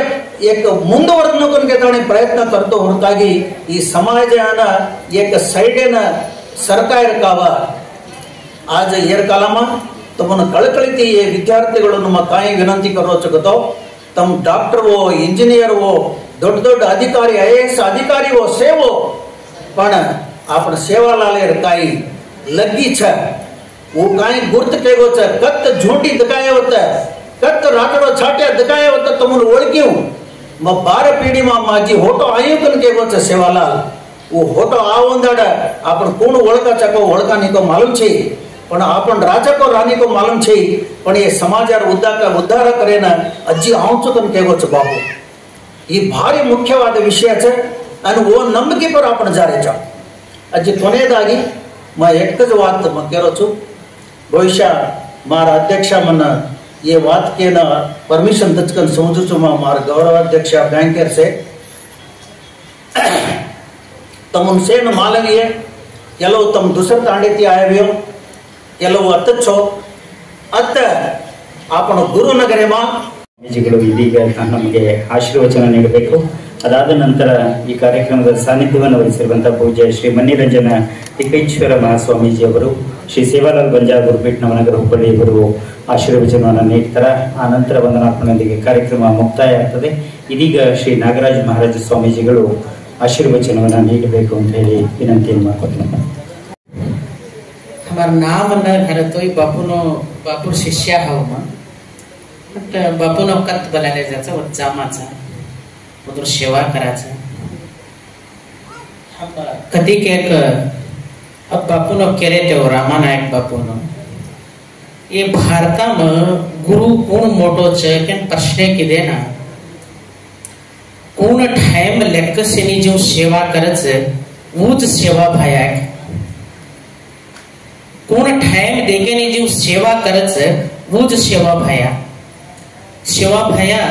एक ಮುಂದುವರೆದಕ್ಕೆ ತಾನೆ ಪ್ರಯತ್ನ करतो ಹೊರತಾಗಿ ಈ ಸಮಾಜನ एक ಸೈಡೇನ ಸರ್ಕಾರ ಕಾವ. आज ಏರ್ ಕಾಲಮ ತಮ್ಮನ ಕಳಕಳಿತಿ ಈ ವಿದ್ಯಾರ್ಥಿಗಳು ನಮ್ಮ ಕಾಯಿ ವಿನಂತಿ ಕರೋ ಚಗತೋ ತಮ್ಮ ಡಾಕ್ಟರ್ ಓ ಇಂಜಿನಿಯರ್ ಓ ದೊಡ್ಡ ದೊಡ್ಡ ಅಧಿಕಾರಿ IAS अधिकारी वो सेवो पण आपण सेवालालेर काई लगी छ वो काई गुर्त केगो छ कत झूठी दकाय होता कत राटड़ो छाट्या दकाय होता तुमने ओळख्યું म 12 पीढ़ी में माजी होटो आयो कन केगो छ सेवालाल वो होटो आवंदाड आपण कोण ओळखा चको ओळखा नहीं को मालूम छे पण आपण राजा को रानी को मालूम छे पण ये समाजार उद्धार करेन अज्जी आऊचो कन केगो छ बापू. ಈ ಭಾರಿ ಮುಖ್ಯವಾದ ವಿಷಯ छ आणि वो ನಂಬಿಕೆ पर आपण जारे छ. अज्जी ಕೊನೆಯದಾಗಿ ಮ ಎಕ್ಕಜ ವಾತ್ ಮ ಕೇರೋ छु ಬಹುಶಃ ಮಾರ ಅಧ್ಯಕ್ಷ ಮನ್ನ ये बात के ना परमिशन दचकन समझू चुमा हमारे गौरवाध्यक्ष बैंकर से तम उनसे न मालवीय ಕೆಲವು ತಮ್ಮ ದುಸರ ತಾಂಡಿತಿ ಆಯವ್ಯೋ ಕೆಲವು ಅತ್ತಚ್ಚೋ ಅತ್ತ ಆಪಣ ಗುರುನಗರೆಮ ಸ್ವಾಮೀಜಿಗಳು ಇದೀಗ ನಮಗೆ ಆಶೀರ್ವಚನ ನೀಡಬೇಕು. ಅದಾದ ನಂತರ ಈ ಕಾರ್ಯಕ್ರಮದ ಸಾನ್ನಿಧ್ಯವನ್ನು ವಹಿಸಿರುವಂತಹ ಪೂಜ್ಯ ಶ್ರೀ ಮನ್ನಿರಂಜನ ತಿಪ್ಪೇಶ್ವರ ಮಹಾಸ್ವಾಮೀಜಿ ಅವರು, ಶ್ರೀ ಸೇವಾಲಾಲ್ ಬಂಜಾರ ಗುರುಪೀಠ ನವನಗರ ಹುಬ್ಬಳ್ಳಿ ಇವರು ಆಶೀರ್ವಚನವನ್ನು ನೀಡ್ತಾರೆ. ಆ ನಂತರ ವಂದನಾರ್ಪಣೆಯೊಂದಿಗೆ ಕಾರ್ಯಕ್ರಮ ಮುಕ್ತಾಯ ಆಗ್ತದೆ. ಇದೀಗ ಶ್ರೀ ನಾಗರಾಜ ಮಹಾರಾಜ ಸ್ವಾಮೀಜಿಗಳು ಆಶೀರ್ವಚನವನ್ನು ನೀಡಬೇಕು ಅಂತ ಹೇಳಿ ವಿನಂತಿಯನ್ನು ಮಾಡ್ಕೊತೀನಿ. हमार नाम न घर तो बापूर शिष्य हा बट बापून कत बोलायला जायचं व जामाचा उधर सेवा करायचं. कधी एक अब बापून केले ते रामानायक बापून ये भारता में गुरु कोण मोठो छे के प्रश्न किदे ना कोण टाइम लेक्कसेनी जो सेवा करच वूच सेवा भायाक कोण टाइम देगेनी जीव सेवा करच वूच सेवा भाया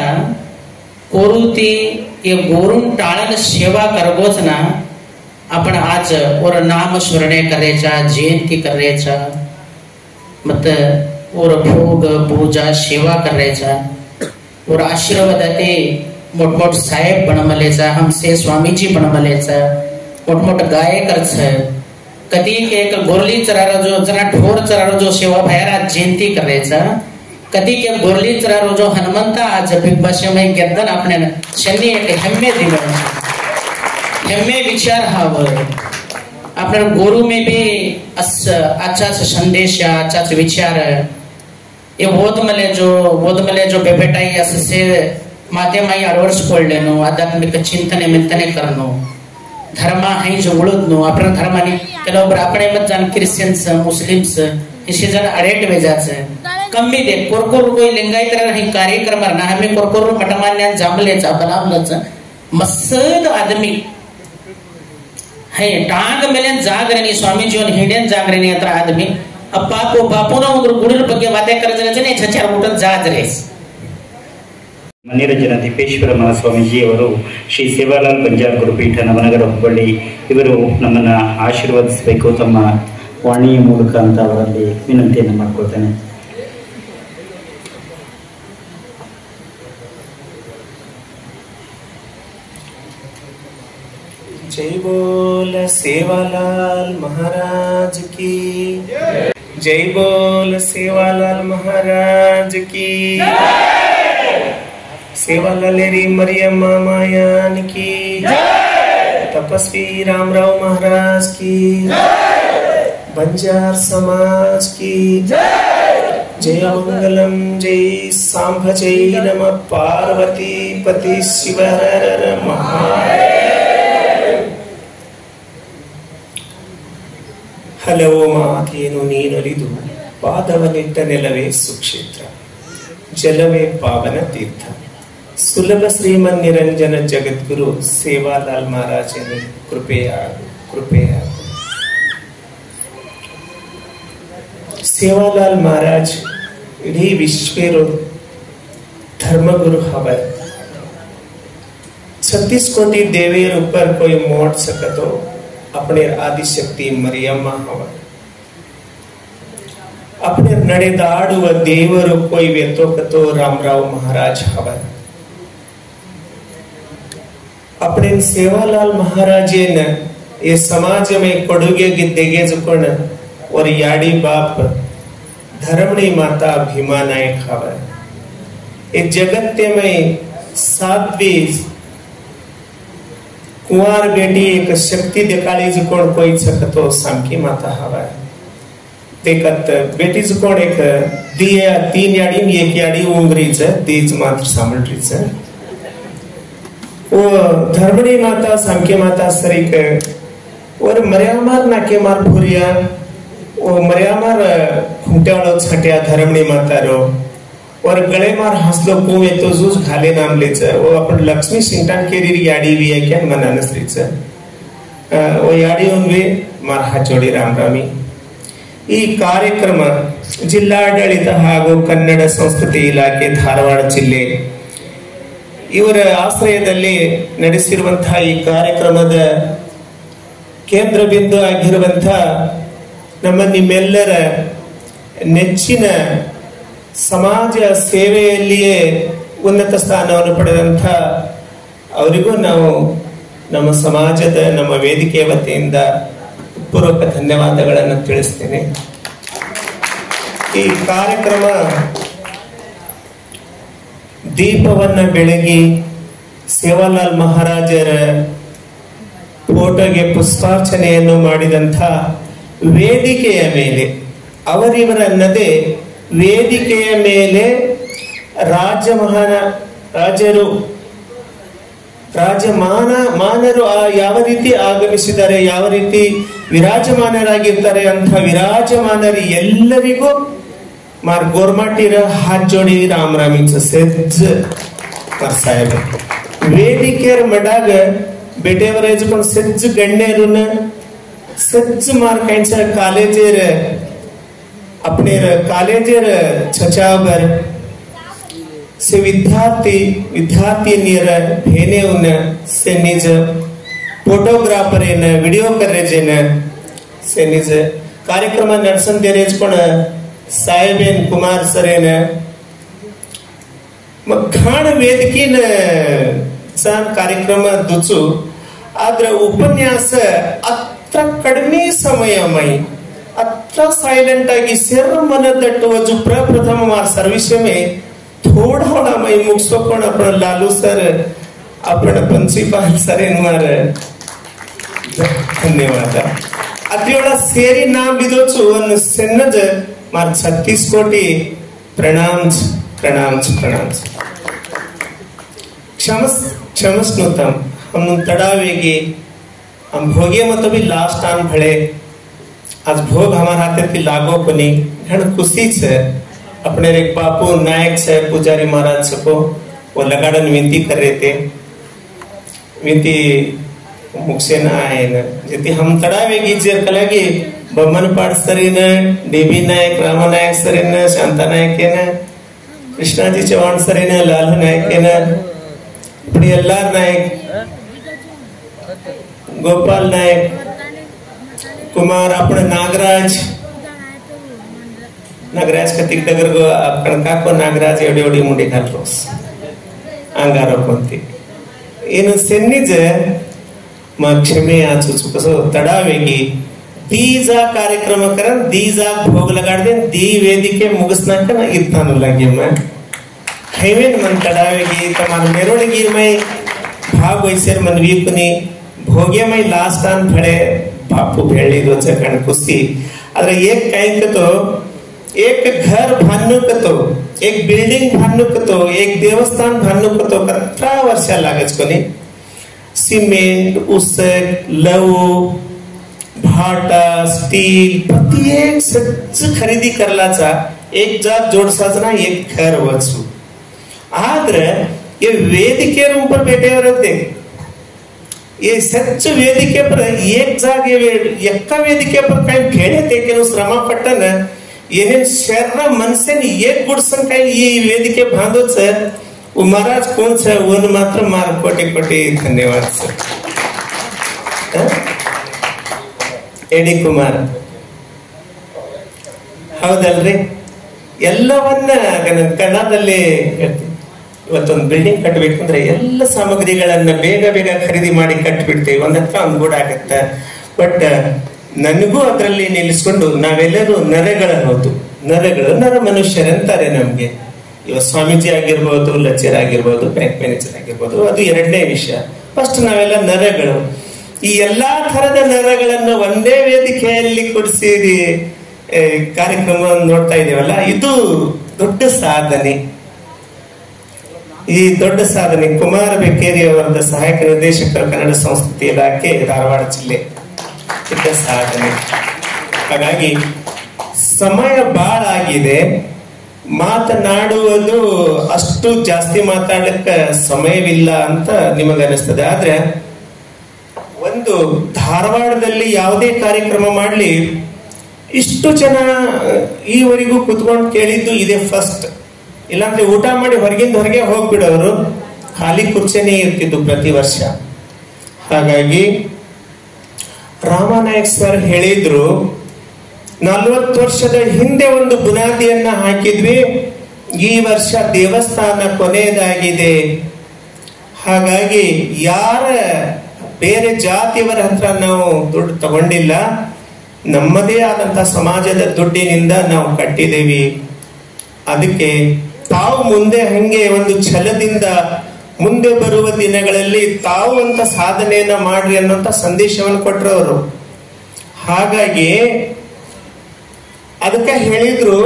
कोरुती ये गोरून टाळन सेवा करबोच ना आपण आज और नाम स्मरणे करायचा, जयंती करायचा, मत और भोग पूजा सेवा करायचा और आशीर्वादाते मोठ साहेब बनमलेचा, हमसे स्वामीजी बनमलेचा, मोठ गायकच कधी एक गोरली चरारो जो जना ढोर चरारो जो सेवा भायरा जयंती करायचा, कधी एक गोरली चरारो जो हनुमंता आज बिग भाषेमध्ये गेद्दन आपल्या शनी एक हेम्मे दिलं हेम्मे विचार हावर आपल्या गोरू में भी आचाच संदेश आचाच विचार ये ओदमले जो बेबेटाई असे माध्यमाई अळवडिಸಿಕೊಳ್ಳೆನು आध्यात्मिक चिंतने मिंतने करनो धर्म हाई जो उळदनो आपण धर्माने ಕೆಲವೊಬ್ಬರು आपणे मत जान क्रिश्चियन्स मुस्लिम्स इसे जन अडेट वेजाच कमी दे कोरकोर कोई लिंगायतर ही कार्यक्रम ना हमें कोरकोर मठमान्या जामलेचा बलामलच मसद आदमी है टांग मेले जागरेनी स्वामीजी हिंडेन जागरेनी अत्र आदमी अप्पा को बापूನ ಒಂದು ಗುಡಿರ ಬಗ್ಗೆ ವಾತೆ ಕರಜನೆ ಛಚಾರ ಊಟ ಜಾಜರೇಸ್. ಮನ್ನಿರಂಜನ ತಿಪ್ಪೇಶ್ವರ ಮಹಾಸ್ವಾಮೀಜಿ ಅವರು ಶ್ರೀ ಸೇವಾಲಾಲ್ ಬಂಜಾರ ಗುರುಪೀಠ ನವನಗರ ಹುಬ್ಬಳ್ಳಿ ಇವರು ನಮ್ಮನ್ನ ಆಶೀರ್ವದಿಸಬೇಕು ತಮ್ಮ ವಾಣಿಯ ಮೂಲಕ ಅಂತ ಅವರಲ್ಲಿ ವಿನಂತಿಯನ್ನು ಮಾಡ್ಕೊಳ್ತೇನೆ. जय बोल सेवालाल महाराज की जय बोल सेवालाल महाराज की सेवालालेरी मरियम मायान की तपस्वी रामराव महाराज की बंजार समाज की जय मंगलम जय सांभ जय नमः पार्वती पति शिव हर हर महादेव. ಹಲವು ಮಾತೇನು ನೀನೊಲಿದು ಪಾದವನಿಟ್ಟ ನೆಲವೇ ಸುಕ್ಷೇತ್ರ, ಜಲವೇ ಪಾವನ ತೀರ್ಥ. ಸುಲಭ ಶ್ರೀಮನ್ ನಿರಂಜನ ಜಗದ್ಗುರು ಸೇವಾಲಾಲ್ ಮಹಾರಾಜನ ಕೃಪೆಯ ಸೇವಾಲಾಲ್ ಮಹಾರಾಜ್ ಇಡೀ ವಿಶ್ವೇರು धर्मगुरु हवा. 36 कोटि देवेर ऊपर कोई मोड़ सकतो अपने आदि शक्ति मरियम्मा हवा. अपने ನಡೆದಾಡುವ ದೇವರು कोई वेतोकतो रामराव महाराज हवा. अपने सेवालाल महाराज ने ये समाज में ಕೊಡುಗೆ ಗೆದ್ದೆಗೆಜುಕೊಂಡ और याडी बाप धर्मणी माता भीमा नायक हवा. ये जगत में साध्वी कुंवार बेटी एक शक्ति दिखाली जुकोण कोई सकतो सामकी माता हवा. देखत बेटी जुकोण एक दिया 3 याडी एक याडी उंगरीच तीज मात्र सांभळरीच वो धर्मणी माता सामकी माता सरीक और मर्यामार नाके मार फुरिया वो मर्यामार खुंट्याळो छट्या धर्मणी माता रो और गळे मार हसलो कुवे तो जूज घाले नाम लेच वो अपन लक्ष्मी सिंटान केरी याडी वी है क्या मनानसरीच वो याडी उनवे मार हाचोडी रामरामी. ಈ ಕಾರ್ಯಕ್ರಮ ಜಿಲ್ಲಾಡಳಿತ ಹಾಗೂ ಕನ್ನಡ ಸಂಸ್ಕೃತಿ ಇಲಾಖೆ ಧಾರವಾಡ ಜಿಲ್ಲೆ ಇವರ ಆಶ್ರಯದಲ್ಲಿ ನಡೆಸಿರುವಂತಹ ಈ ಕಾರ್ಯಕ್ರಮದ ಕೇಂದ್ರ ಬಿಂದು ಆಗಿರುವಂತಹ ನಮ್ಮ ನಿಮ್ಮೆಲ್ಲರ ನೆಚ್ಚಿನ ಸಮಾಜ ಸೇವೆಯಲ್ಲಿಯೇ ಉನ್ನತ ಸ್ಥಾನವನ್ನು ಪಡೆದಂಥ ಅವರಿಗೂ ನಾವು ನಮ್ಮ ಸಮಾಜದ ನಮ್ಮ ವೇದಿಕೆಯ ವತಿಯಿಂದ ಪೂರ್ವಕ ಧನ್ಯವಾದಗಳನ್ನು ತಿಳಿಸ್ತೇನೆ. ಈ ಕಾರ್ಯಕ್ರಮ ದೀಪವನ್ನ ಬೆಳಗಿ ಸೇವಾಲಾಲ್ ಮಹಾರಾಜರ ಫೋಟೋಗೆ ಪುಷ್ಪಾರ್ಚನೆಯನ್ನು ಮಾಡಿದಂಥ ವೇದಿಕೆಯ ಮೇಲೆ ಅವರಿವರನ್ನದೇ ವೇದಿಕೆಯ ಮೇಲೆ ರಾಜಮಾನರು ಯಾವ ರೀತಿ ಆಗಮಿಸಿದ್ದಾರೆ, ಯಾವ ರೀತಿ ವಿರಾಜಮಾನರಾಗಿರ್ತಾರೆ ಅಂತ ವಿರಾಜಮಾನರು ಎಲ್ಲರಿಗೂ ಮಾರ್ ಗೋರ್ಮಾಟಿರ ಹಾತ್ ಜೋಡಿ ರಾಮ್ ರಾಮಿಂಚ ಸೆಜ್ಜ ಸಾಹೇಬ ವೇದಿಕೆಯ ಮಡಾಗ बेटेवर पण सज्ज गण्यरून सज्ज मार्कांच्या कॉलेजेर अपने कॉलेजेर छचावर से विद्यार्थिनीर भेनेऊन से निज फोटोग्राफर एन विडियोग्राफर से निज कार्यक्रम नडसन देरेज पण साहेबेन कुमार सरेन मग घाण वेदकीन ಕಾರ್ಯಕ್ರಮ ದುಚು ಆದ್ರೆ ಉಪನ್ಯಾಸ ಅತ್ರ ಕಡಿಮೆ ಸಮಯಮೈ ಅತ್ರ ಸೈಲೆಂಟ್ ಆಗಿ ಸೇರ ಮನ ತಟ್ಟುವ जो प्रप्रथम मार सर्विस में थोड़ा मई मुक्सोकोण आपण लालू सर आपण प्रिन्सिपल सर मार धन्यवाद अतियोड़ा ಸೇರಿ ನಾ ಬಿದೋಚು ಅನ್ನು ಸೆನ್ನಜ ಮಾರ್ 36 ಕೋಟಿ प्रणाम क्षमस नोतम हम तड़ावेगी हम भोगे मत भी लास्ट आन भले आज भोग हमारे हाथे की लागो कोनी घण खुशी से अपने एक बापू नायक से पुजारी महाराज सबको वो लगाड़न विनती कर रहे थे विनती मुखसे ना आए न जति हम तड़ावेगी जेर कलागी बमन पाठ सरीन डीबी नायक राम नायक सरीन शांता नायक न कृष्णाजी चौहान सरीन लालू नायक न प्रियलाल नायक गोपाल नायक कुमार आपण नागराज कतिक डगर गो आपण काको नागराज एवढी मुंडी घालरोस अंगारो कोणती ಏನು ಸೆನ್ನಿಜ ಮ ಕ್ಷಮೆ ಆಚು कसो तडावेगी दीजा कार्यक्रम करन दीजा भोग लगाड़ दे दी वेदिके मुगसना कन इत्तानु लगे मैं हैवेन मन तडावेगी तमान मेरोणगी में भाग वैसेर मनवी कुनी भोगे में लास्ट आन भड़े बापू भेड़ी दो चकन खुशी अरे एक कहीं तो एक घर भानु तो एक बिल्डिंग भानु तो एक देवस्थान भानु तो 17 वर्ष लागच कोनी सिमेंट उसक लवो भाटा स्टील प्रत्येक सज्ज खरेदी करलाचा एक जात जोडसाजना एक घर वचू आದ್ರೆ ये वेदिके ऊपर बैठे रहते ये सच्च वेदिके पर एक जागे एक्का वेदिके पर काही भेड़े थे कि श्रम पट्टन येने शर्र मनसेन एक गुडसन काही ये वेदिके बांधोच वो महाराज कोण छ वन मात्र मार कोटी धन्यवाद सर एडी कुमार ಹೌದಲ್ರಿ ಎಲ್ಲವನ್ನ ಕನ್ನಡದಲ್ಲಿ ಇವತ್ತೊಂದು ಬಿಲ್ಡಿಂಗ್ ಕಟ್ಟಬೇಕಂದ್ರೆ ಎಲ್ಲ ಸಾಮಗ್ರಿಗಳನ್ನ ಬೇಗ ಖರೀದಿ ಮಾಡಿ ಕಟ್ಟಿಬಿಡ್ತೇವೆ ಒಂದ್ ಹತ್ರ ಒಂದು ಗೂಡ ಆಗತ್ತೆ ಬಟ್ ನನಗೂ ಅದರಲ್ಲಿ ನಿಲ್ಲಿಸ್ಕೊಂಡು ನಾವೆಲ್ಲರೂ ನರಗಳು ನರ ಮನುಷ್ಯರಂತಾರೆ ನಮ್ಗೆ ಇವ ಸ್ವಾಮೀಜಿ ಆಗಿರ್ಬೋದು ಲೆಕ್ಚರ್ ಆಗಿರ್ಬೋದು ಬ್ಯಾಂಕ್ ಮ್ಯಾನೇಜರ್ ಆಗಿರ್ಬೋದು ಅದು ಎರಡನೇ ವಿಷಯ ಫಸ್ಟ್ ನಾವೆಲ್ಲ ನರಗಳು ಈ ಎಲ್ಲಾ ತರದ ನರಗಳನ್ನು ಒಂದೇ ವೇದಿಕೆಯಲ್ಲಿ ಕೂಡಿಸಿ ಕಾರ್ಯಕ್ರಮ ನೋಡ್ತಾ ಇದೀವಲ್ಲ ಇದು ದೊಡ್ಡ ಸಾಧನೆ ಈ ದೊಡ್ಡ ಸಾಧನೆ ಕುಮಾರ ಬೆಕ್ಕೇರಿ ಅವರ ಸಹಾಯಕ ನಿರ್ದೇಶಕರು ಕನ್ನಡ ಸಂಸ್ಕೃತಿ ಇಲಾಖೆ ಧಾರವಾಡ ಜಿಲ್ಲೆ ದೊಡ್ಡ ಸಾಧನೆ ಹಾಗಾಗಿ ಸಮಯ ಬಹಳ ಆಗಿದೆ ಮಾತನಾಡುವುದು ಅಷ್ಟು ಜಾಸ್ತಿ ಮಾತಾಡಲಿಕ್ಕೆ ಸಮಯವಿಲ್ಲ ಅಂತ ನಿಮಗೆ ಅನಿಸ್ತದೆ ಆದ್ರೆ ಒಂದು ಧಾರವಾಡದಲ್ಲಿ ಯಾವುದೇ ಕಾರ್ಯಕ್ರಮ ಮಾಡಲಿ ಇಷ್ಟು ಜನ ಈವರೆಗೂ ಕುತ್ಕೊಂಡು ಕೇಳಿದ್ದು ಇದೇ ಫಸ್ಟ್. ಇಲ್ಲಾಂದ್ರೆ ಊಟ ಮಾಡಿ ಹೊರಗಿಂದ ಹೊರಗೆ ಹೋಗ್ಬಿಡೋರು, ಖಾಲಿ ಕುರ್ಚೆನೇ ಇರ್ತಿದ್ದು ಪ್ರತಿ ವರ್ಷ. ಹಾಗಾಗಿ ರಾಮನಾಯಕ್ ಸರ್ ಹೇಳಿದ್ರು, 40 ವರ್ಷದ ಹಿಂದೆ ಒಂದು ಬುನಾದಿಯನ್ನ ಹಾಕಿದ್ವಿ, ಈ ವರ್ಷ ದೇವಸ್ಥಾನ ಕೊನೆಯದಾಗಿದೆ. ಹಾಗಾಗಿ ಯಾರ ಬೇರೆ ಜಾತಿಯವರ ಹತ್ರ ನಾವು ದುಡ್ಡು ತಗೊಂಡಿಲ್ಲ, ನಮ್ಮದೇ ಆದಂತ ಸಮಾಜದ ದುಡ್ಡಿನಿಂದ ನಾವು ಕಟ್ಟಿದ್ದೇವೆ. ಅದಕ್ಕೆ ತಾವು ಮುಂದೆ ಹಂಗೆ ಒಂದು ಛಲದಿಂದ ಮುಂದೆ ಬರುವ ದಿನಗಳಲ್ಲಿ ತಾವು ಅಂತ ಸಾಧನೆಯನ್ನ ಮಾಡ್ರಿ ಅನ್ನೋಂತ ಸಂದೇಶವನ್ನು ಕೊಟ್ಟರು ಅವರು. ಹಾಗಾಗಿ ಅದಕ್ಕೆ ಹೇಳಿದ್ರು,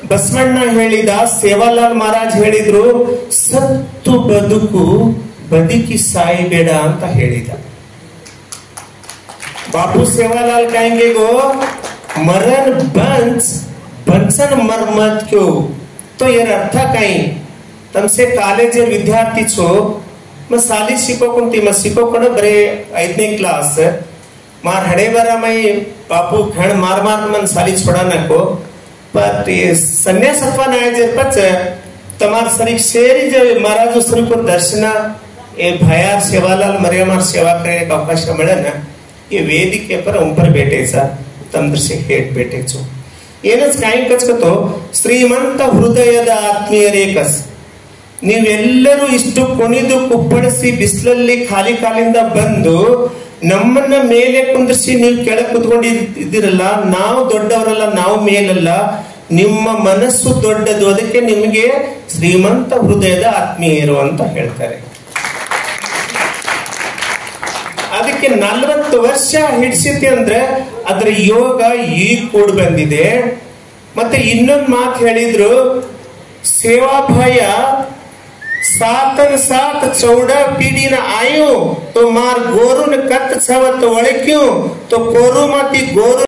ಬಸವಣ್ಣ ಹೇಳಿದ, ಸೇವಾಲಾಲ್ ಮಹಾರಾಜ್ ಹೇಳಿದ್ರು, ಸತ್ತು ಬದುಕು ಬದುಕಿ ಸಾಯಬೇಡ ಅಂತ ಹೇಳಿದ. बापू सेवालाल कहेंगे गो मरण बंसन मर मत क्यों. तो यार अर्थ काही तमसे कॉलेज विद्यार्थी छो मग साली शिकोती मग शिकोकण बरे 5ನೇ क्लास मार हडे बरा मई बापू घण मार मार मन साली छोड़ा नको. पर संन्यासत्व नाही जर पच तमार सरी शेरी जे महाराज सरी को दर्शन ए भयार सेवालाल मरियमार सेवा करे अवकाश मिळे ना, ಈ ವೇದಿಕೆ ಪರ ಉಂಪರ್ ಬೇಟೇಸ ತಂದ್ರಶೆ ಹೇಟ್ ಬೇಟೇಚು ಏನಸ್ ಕಾಯಿ ಕಚ್ಕತೋ ಶ್ರೀಮಂತ ಹೃದಯದ ಆತ್ಮೀಯರೇ ಕಸ್. ನೀವೆಲ್ಲರೂ ಇಷ್ಟು ಕುಣಿದು ಕುಪ್ಪಳಿಸಿ ಬಿಸಿಲಲ್ಲಿ ಖಾಲಿ ಕಾಲಿಂದ ಬಂದು ನಮ್ಮನ್ನ ಮೇಲೆ ಕುಂದಿಸಿ ನೀವು ಕೆಳಗೆ ಕುತ್ಕೊಂಡಿದ್ದೀರಲ್ಲ, ನಾವು ದೊಡ್ಡವರಲ್ಲ, ನಾವು ಮೇಲಲ್ಲ, ನಿಮ್ಮ ಮನಸ್ಸು ದೊಡ್ಡದು, ಅದಕ್ಕೆ ನಿಮಗೆ ಶ್ರೀಮಂತ ಹೃದಯದ ಆತ್ಮೀಯರು ಅಂತ ಹೇಳ್ತಾರೆ. ಅದಕ್ಕೆ 40 ವರ್ಷ ಹಿಡಿಸಿತಿ ಅಂದ್ರೆ ಅದ್ರ ಯೋಗ ಈಗ ಕೂಡ ಬಂದಿದೆ. ಮತ್ತೆ ಇನ್ನೊಂದು ಮಾತು ಹೇಳಿದ್ರು, ಸೇವಾಭಾಯ सातन सात 14 पीढ़ी न आयु तो मार गोरु न कत छवत वळक्यू तो कोरु माती गोरु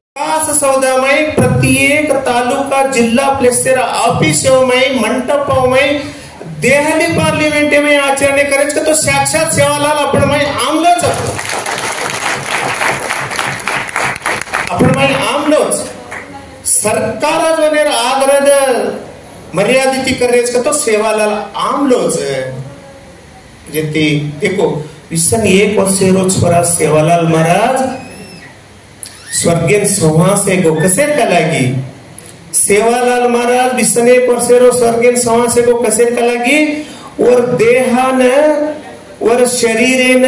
सौदामय प्रत्येक तालुका जिल्हा प्लेसेर ऑफिसमय मंडपमय देहली पार्लिमेंट में आचरण करायचं तो साक्षात सेवालाल आपण मय आमलोच आपण मय आमलोच सरकाराने आग्रह मर्यादित करायचं तो सेवालाल आमलोच जेती देखो विसन 1 वर्ष रोज स्वरा सेवालाल महाराज स्वर्गीय संवासे गो कसे कलागी. सेवालाल महाराज विसन 1 वर्ष रोज स्वर्गीय संवासे गो कसे कलागी. और देहान और शरीरेन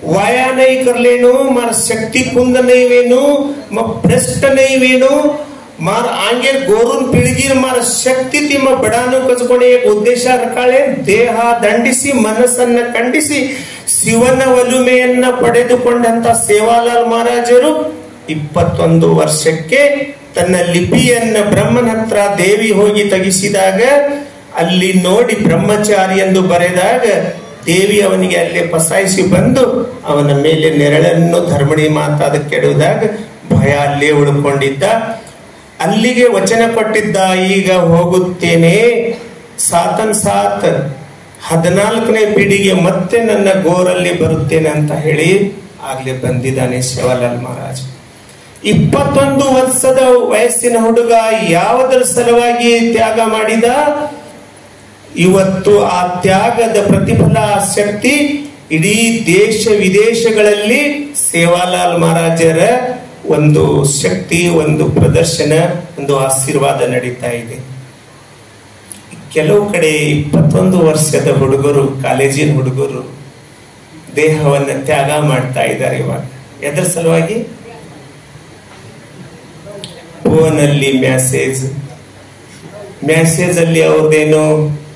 वाया नहीं कर लेनो, मार शक्ति कुंद नहीं वेनु, म भ्रष्ट नहीं वेनु, मार आंगे गोरून पिळगीर मार शक्ती तिम ಬಡಾನು ಕಚ್ಕೊಂಡೆ ಉದ್ದೇಶ ರಕಾಳೆ ದೇಹ ದಂಡಿಸಿ ಮನಸ್ಸನ್ನ ಖಂಡಿಸಿ ಶಿವನ ಒಲುಮೆಯನ್ನ ಪಡೆದುಕೊಂಡಂತ ಸೇವಾಲಾಲ್ ಮಹಾರಾಜರು 21 ವರ್ಷಕ್ಕೆ ತನ್ನ ಲಿಪಿಯನ್ನ ಬ್ರಹ್ಮನ ಹತ್ರ ದೇವಿ ಹೋಗಿ ತೆಗಿಸಿದಾಗ ಅಲ್ಲಿ ನೋಡಿ ಬ್ರಹ್ಮಚಾರಿ ಎಂದು ಬರೆದಾಗ ದೇವಿ ಅವನಿಗೆ ಅಲ್ಲೇ ಪಸಾಯಿಸಿ ಬಂದು ಅವನ ಮೇಲೆ ನೆರಳನ್ನು ಧರ್ಮಣಿ ಮಾತಾದ ಕೆಡುವುದಾಗ ಭಯ ಅಲ್ಲೇ ಉಳ್ಕೊಂಡಿದ್ದ. ಅಲ್ಲಿಗೆ ವಚನ ಕೊಟ್ಟಿದ್ದ, ಈಗ ಹೋಗುತ್ತೇನೆ, ಸಾತನ್ ಸಾತ್ 14ನೇ ಪೀಳಿಗೆ ಮತ್ತೆ ನನ್ನ ಗೋರಲ್ಲಿ ಬರುತ್ತೇನೆ ಅಂತ ಹೇಳಿ ಆಗ್ಲೇ ಬಂದಿದ್ದಾನೆ ಸೇವಾಲಾಲ್ ಮಹಾರಾಜ್. 21 ವರ್ಷದ ವಯಸ್ಸಿನ ಹುಡುಗ ಯಾವುದರ ಸಲುವಾಗಿ ತ್ಯಾಗ ಮಾಡಿದ, ಇವತ್ತು ಆ ತ್ಯಾಗದ ಪ್ರತಿಫಲ ಶಕ್ತಿ ಇಡೀ ದೇಶ ವಿದೇಶಗಳಲ್ಲಿ ಸೇವಾಲಾಲ್ ಮಹಾರಾಜರ ಒಂದು ಶಕ್ತಿ, ಒಂದು ಪ್ರದರ್ಶನ, ಒಂದು ಆಶೀರ್ವಾದ ನಡೀತಾ ಇದೆ. ಕೆಲವು ಕಡೆ 21 ವರ್ಷದ ಹುಡುಗರು, ಕಾಲೇಜಿನ ಹುಡುಗರು ದೇಹವನ್ನು ತ್ಯಾಗ ಮಾಡ್ತಾ ಇದ್ದಾರೆ. ಇವಾಗ ಎದರ ಸಲುವಾಗಿ? ಫೋನಲ್ಲಿ ಮೆಸೇಜ್ ಅಲ್ಲಿ ಅವ್ರದ್ದೇನು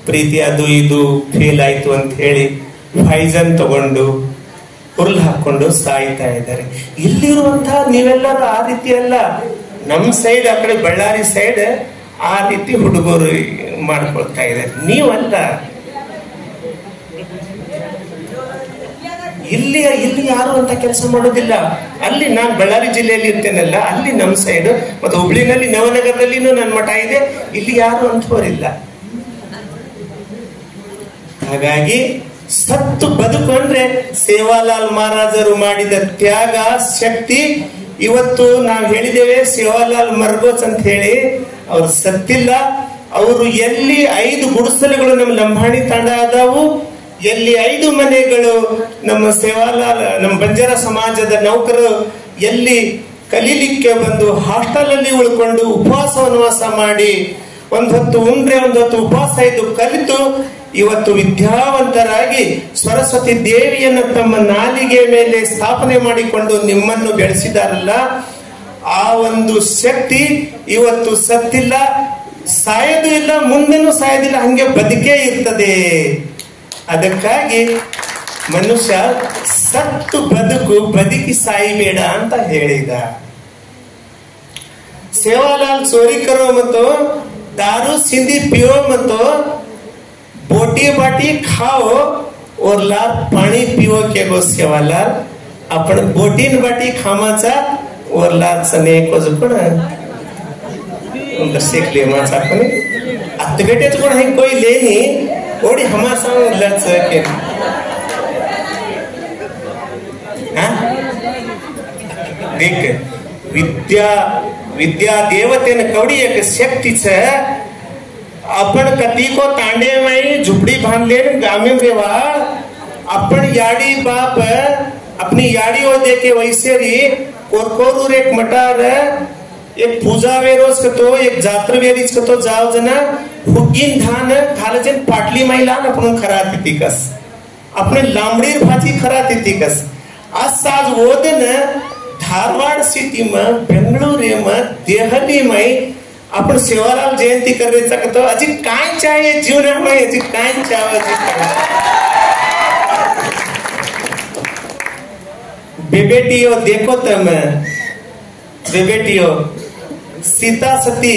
ಪ್ರೀತಿ ಅದು ಇದು ಫೇಲ್ ಆಯ್ತು ಅಂತ ಹೇಳಿ ಫೈಜನ್ ತಗೊಂಡು ಉರುಳು ಹಾಕೊಂಡು ಸಾಯ್ತಾ ಇದ್ದಾರೆ. ಇಲ್ಲಿರುವಂತಹ ನೀವೆಲ್ಲರೂ ಆ ರೀತಿ ಅಲ್ಲ. ನಮ್ ಸೈಡ್ ಆ ಕಡೆ ಬಳ್ಳಾರಿ ಸೈಡ್ ಆ ರೀತಿ ಹುಡುಗರು ಮಾಡ್ಕೊಳ್ತಾ ಇದ್ದಾರೆ. ನೀವಲ್ಲ, ಇಲ್ಲಿ ಯಾರು ಅಂತ ಕೆಲಸ ಮಾಡೋದಿಲ್ಲ. ಅಲ್ಲಿ ನಾನು ಬಳ್ಳಾರಿ ಜಿಲ್ಲೆಯಲ್ಲಿ ಇರ್ತೇನಲ್ಲ, ಅಲ್ಲಿ ನಮ್ ಸೈಡ್ ಮತ್ತೆ ಹುಬ್ಳಿನಲ್ಲಿ ನವನಗರದಲ್ಲಿನೂ ನನ್ನ ಮಠ ಇದೆ. ಇಲ್ಲಿ ಯಾರು ಅಂತವರಿಲ್ಲ. ಹಾಗಾಗಿ ಸತ್ತು ಬದುಕು ಅಂದ್ರೆ ಸೇವಾಲಾಲ್ ಮಹಾರಾಜರು ಮಾಡಿದ ತ್ಯಾಗ ಶಕ್ತಿ ಇವತ್ತು ನಾವು ಹೇಳಿದ್ದೇವೆ ಸೇವಾಲಾಲ್ ಮರ್ಗೋಚ್ ಅಂತ ಹೇಳಿ, ಅವ್ರು ಸತ್ತಿಲ್ಲ. ಅವರು ಎಲ್ಲಿ 5 ಗುಡಿಸಲುಗಳು ನಮ್ಮ ಲಂಬಾಣಿ ತಾಂಡ ಆದವು, ಎಲ್ಲಿ 5 ಮನೆಗಳು ನಮ್ಮ ಸೇವಾಲಾಲ್ ನಮ್ಮ ಬಂಜಾರ ಸಮಾಜದ ನೌಕರು ಎಲ್ಲಿ ಕಲೀಲಿಕ್ಕೆ ಬಂದು ಹಾಸ್ಟೆಲ್ ಅಲ್ಲಿ ಉಳ್ಕೊಂಡು ಉಪವಾಸ ವನವಾಸ ಮಾಡಿ ಒಂದು ಹೊತ್ತು ಉಂಡ್ರೆ ಒಂದು ಹೊತ್ತು ಉಪವಾಸ ಇದ್ದು ಕಲಿತು ಇವತ್ತು ವಿದ್ಯಾವಂತರಾಗಿ ಸರಸ್ವತಿ ದೇವಿಯನ್ನು ತಮ್ಮ ನಾಲಿಗೆ ಮೇಲೆ ಸ್ಥಾಪನೆ ಮಾಡಿಕೊಂಡು ನಿಮ್ಮನ್ನು ಬೆಳೆಸಿದಾರಲ್ಲ, ಆ ಒಂದು ಶಕ್ತಿ ಇವತ್ತು ಸತ್ತಿಲ್ಲ, ಸಾಯೋದು ಇಲ್ಲ, ಮುಂದೆನೂ ಸಾಯೋದಿಲ್ಲ, ಹಂಗೆ ಬದುಕೇ ಇರ್ತದೆ. ಅದಕ್ಕಾಗಿ ಮನುಷ್ಯ ಸತ್ತು ಬದುಕು, ಬದುಕಿ ಸಾಯಿಬೇಡ ಅಂತ ಹೇಳಿದ. ಸೇವಾಲಾಲ್ ಚೋರಿ ಕರೋ ಮತ್ತು दारू सिंधी पियो मत, बोटी बाटी खाओ और लाल पाणी पिओ के गो सेवालाल. आपण बोटीन बाटी खामाचा और लाल सने को पण शिकले माचा पण आत्तगेटेच कोण हे कोई लेनी ओडी हमासा लच के हां देख विद्या देवतेन कवडी एक शक्ती छ. आपण कती को तांडे में झुपड़ी बांध ले गामे रेवा, अपन याड़ी बाप अपनी याड़ी हो दे के वैसे री कोरकोरूर एक मटार एक पूजा वेरोज कतो एक जात्रा वेरीज कतो जाव जना हुगिन धान खालजन पाटली महिला आपण खरा तितिकस अपने लांबडीर भाजी खरा तितिकस. आज साज ओदन धारवाड़ सिटी में, बेंगलुरु में, देहली में आपण सेवालाल जयंती करे सकतो. अजी काय चाहिए जीवन में, अजी काय चाहिए. बेबेटियो देखो तम, बेबेटियो सीता सती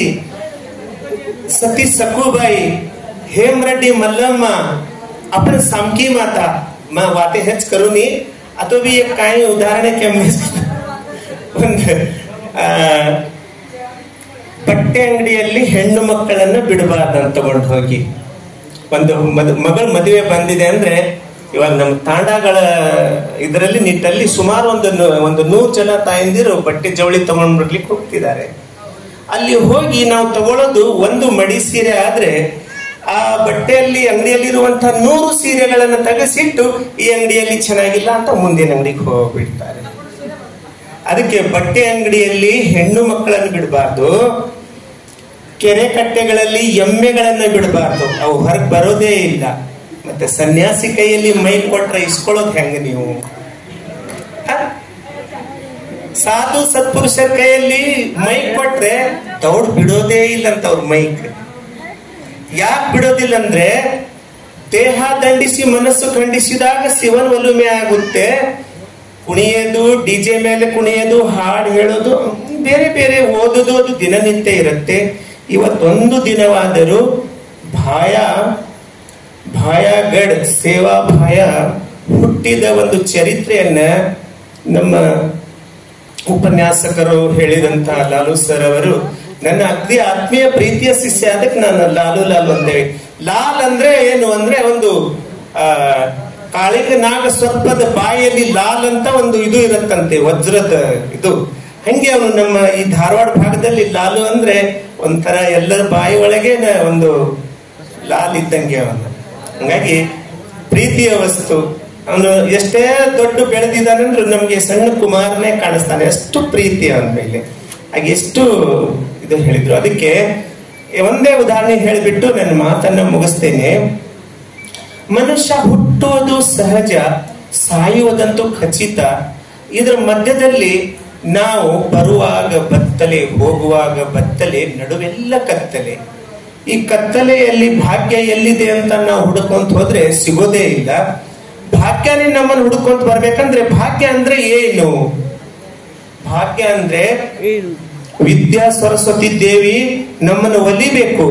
सती सकूबाई हेमरेड्डी मल्लम्म आपण सामकी माता मैं वाते हेच करूनी. अतो भी एक काय उदाहरण के ಬಟ್ಟೆ ಅಂಗಡಿಯಲ್ಲಿ ಹೆಣ್ಣು ಮಕ್ಕಳನ್ನ ಬಿಡಬಾರ್ದಂತ ತಗೊಂಡು ಹೋಗಿ ಒಂದು ಮಗಳ ಮದುವೆ ಬಂದಿದೆ ಅಂದ್ರೆ ಇವಾಗ ನಮ್ಮ ತಾಂಡಗಳ ಇದರಲ್ಲಿ ನಿಟ್ಟಲ್ಲಿ ಸುಮಾರು ಒಂದು 100 ಜನ ತಾಯಂದಿರು ಬಟ್ಟೆ ಜವಳಿ ತಗೊಂಡ್ ಬರ್ಲಿಕ್ಕೆ ಹೋಗ್ತಿದ್ದಾರೆ. ಅಲ್ಲಿ ಹೋಗಿ ನಾವು ತಗೊಳ್ಳೋದು ಒಂದು ಮಡಿ ಸೀರೆ ಆದ್ರೆ ಆ ಬಟ್ಟೆಯಲ್ಲಿ ಅಂಗಡಿಯಲ್ಲಿರುವಂತಹ 100 ಸೀರೆಗಳನ್ನ ತೆಗೆಸಿಟ್ಟು ಈ ಅಂಗಡಿಯಲ್ಲಿ ಚೆನ್ನಾಗಿಲ್ಲ ಅಂತ ಮುಂದಿನ ಅಂಗಡಿಗೆ ಹೋಗ್ಬಿಡ್ತಾರೆ. ಅದಕ್ಕೆ ಬಟ್ಟೆ ಅಂಗಡಿಯಲ್ಲಿ ಹೆಣ್ಣು ಮಕ್ಕಳನ್ನು ಬಿಡಬಾರ್ದು, ಕೆರೆ ಕಟ್ಟೆಗಳಲ್ಲಿ ಎಮ್ಮೆಗಳನ್ನ ಬಿಡಬಾರ್ದು, ಅವು ಹೊರಗೆ ಬರೋದೇ ಇಲ್ಲ. ಮತ್ತೆ ಸನ್ಯಾಸಿ ಕೈಯಲ್ಲಿ ಮೈಕ್ ಕೊಟ್ರೆ ಇಸ್ಕೊಳ್ಳೋದು ಹೆಂಗ ನೀವು? ಸಾಧು ಸತ್ಪುರುಷರ ಕೈಯಲ್ಲಿ ಮೈಕ್ ಕೊಟ್ರೆ ದೌಡ್ ಬಿಡೋದೇ ಇಲ್ಲ ಅಂತ ಅವ್ರ ಮೈಕ್. ಯಾಕೆ ಬಿಡೋದಿಲ್ಲ ಅಂದ್ರೆ ದೇಹ ದಂಡಿಸಿ ಮನಸ್ಸು ಖಂಡಿಸಿದಾಗ ಶಿವನ ಒಲುಮೆ ಆಗುತ್ತೆ. ಕುಣಿಯೋದು, ಡಿಜೆ ಮೇಲೆ ಕುಣಿಯೋದು, ಹಾಡು ಹೇಳೋದು, ಬೇರೆ ಬೇರೆ ಓದೋದು ಅದು ದಿನನಿತ್ಯ ಇರುತ್ತೆ. ಇವತ್ತೊಂದು ದಿನವಾದರೂ ಭಾಯಗಢ ಸೇವಾ ಭಾಯ ಹುಟ್ಟಿದ ಒಂದು ಚರಿತ್ರೆಯನ್ನ ನಮ್ಮ ಉಪನ್ಯಾಸಕರು ಹೇಳಿದಂತಹ ಲಾಲು ಸರ್ ಅವರು ನನ್ನ ಅತಿ ಆತ್ಮೀಯ ಪ್ರೀತಿಯ ಶಿಷ್ಯ. ಅದಕ್ಕೆ ನಾನು ಲಾಲು ಅಂತೇಳಿ. ಲಾಲ್ ಅಂದ್ರೆ ಏನು ಅಂದ್ರೆ ಒಂದು ಕಾಳಿಂಗ ನಾಗ ಸರ್ಪದ ಬಾಯಲ್ಲಿ ಲಾಲ್ ಅಂತ ಒಂದು ಇದು ಇರತ್ತಂತೆ, ವಜ್ರದ ಇದು. ಹಂಗೆ ಅವನು ನಮ್ಮ ಈ ಧಾರವಾಡ ಭಾಗದಲ್ಲಿ ಲಾಲು ಅಂದ್ರೆ ಒಂಥರ ಎಲ್ಲರ ಬಾಯಿ ಒಳಗೆ ಒಂದು ಲಾಲ್ ಇದ್ದಂಗೆ ಅವನು. ಹಂಗಾಗಿ ಪ್ರೀತಿಯ ವಸ್ತು. ಅವನು ಎಷ್ಟೇ ದೊಡ್ಡ ಬೆಳೆದಿದ್ದಾನಂದ್ರೆ ನಮ್ಗೆ ಸಣ್ಣ ಕುಮಾರನೇ ಕಾಣಿಸ್ತಾನೆ, ಅಷ್ಟು ಪ್ರೀತಿ ಅವನ ಮೇಲೆ. ಹಾಗೆ ಎಷ್ಟು ಇದು ಹೇಳಿದ್ರು. ಅದಕ್ಕೆ ಒಂದೇ ಉದಾಹರಣೆ ಹೇಳಿಬಿಟ್ಟು ನನ್ನ ಮಾತನ್ನ ಮುಗಿಸ್ತೇನೆ. ಮನುಷ್ಯ ಹುಟ್ಟುವುದು ಸಹಜ, ಸಾಯುವುದಂತೂ ಖಚಿತ. ಇದರ ಮಧ್ಯದಲ್ಲಿ ನಾವು ಬರುವಾಗ ಬತ್ತಲೆ, ಹೋಗುವಾಗ ಬತ್ತಲೆ, ನಡುವೆಲ್ಲ ಕತ್ತಲೆ. ಈ ಕತ್ತಲೆಯಲ್ಲಿ ಭಾಗ್ಯ ಎಲ್ಲಿದೆ ಅಂತ ನಾವು ಹುಡುಕೊಂತ ಹೋದ್ರೆ ಸಿಗೋದೇ ಇಲ್ಲ. ಭಾಗ್ಯನೇ ನಮ್ಮನ್ನು ಹುಡುಕೊಂತ ಬರ್ಬೇಕಂದ್ರೆ ಭಾಗ್ಯ ಅಂದ್ರೆ ಏನು? ಭಾಗ್ಯ ಅಂದ್ರೆ ವಿದ್ಯಾ ಸರಸ್ವತಿ ದೇವಿ ನಮ್ಮನ್ನು ಒಲಿಬೇಕು,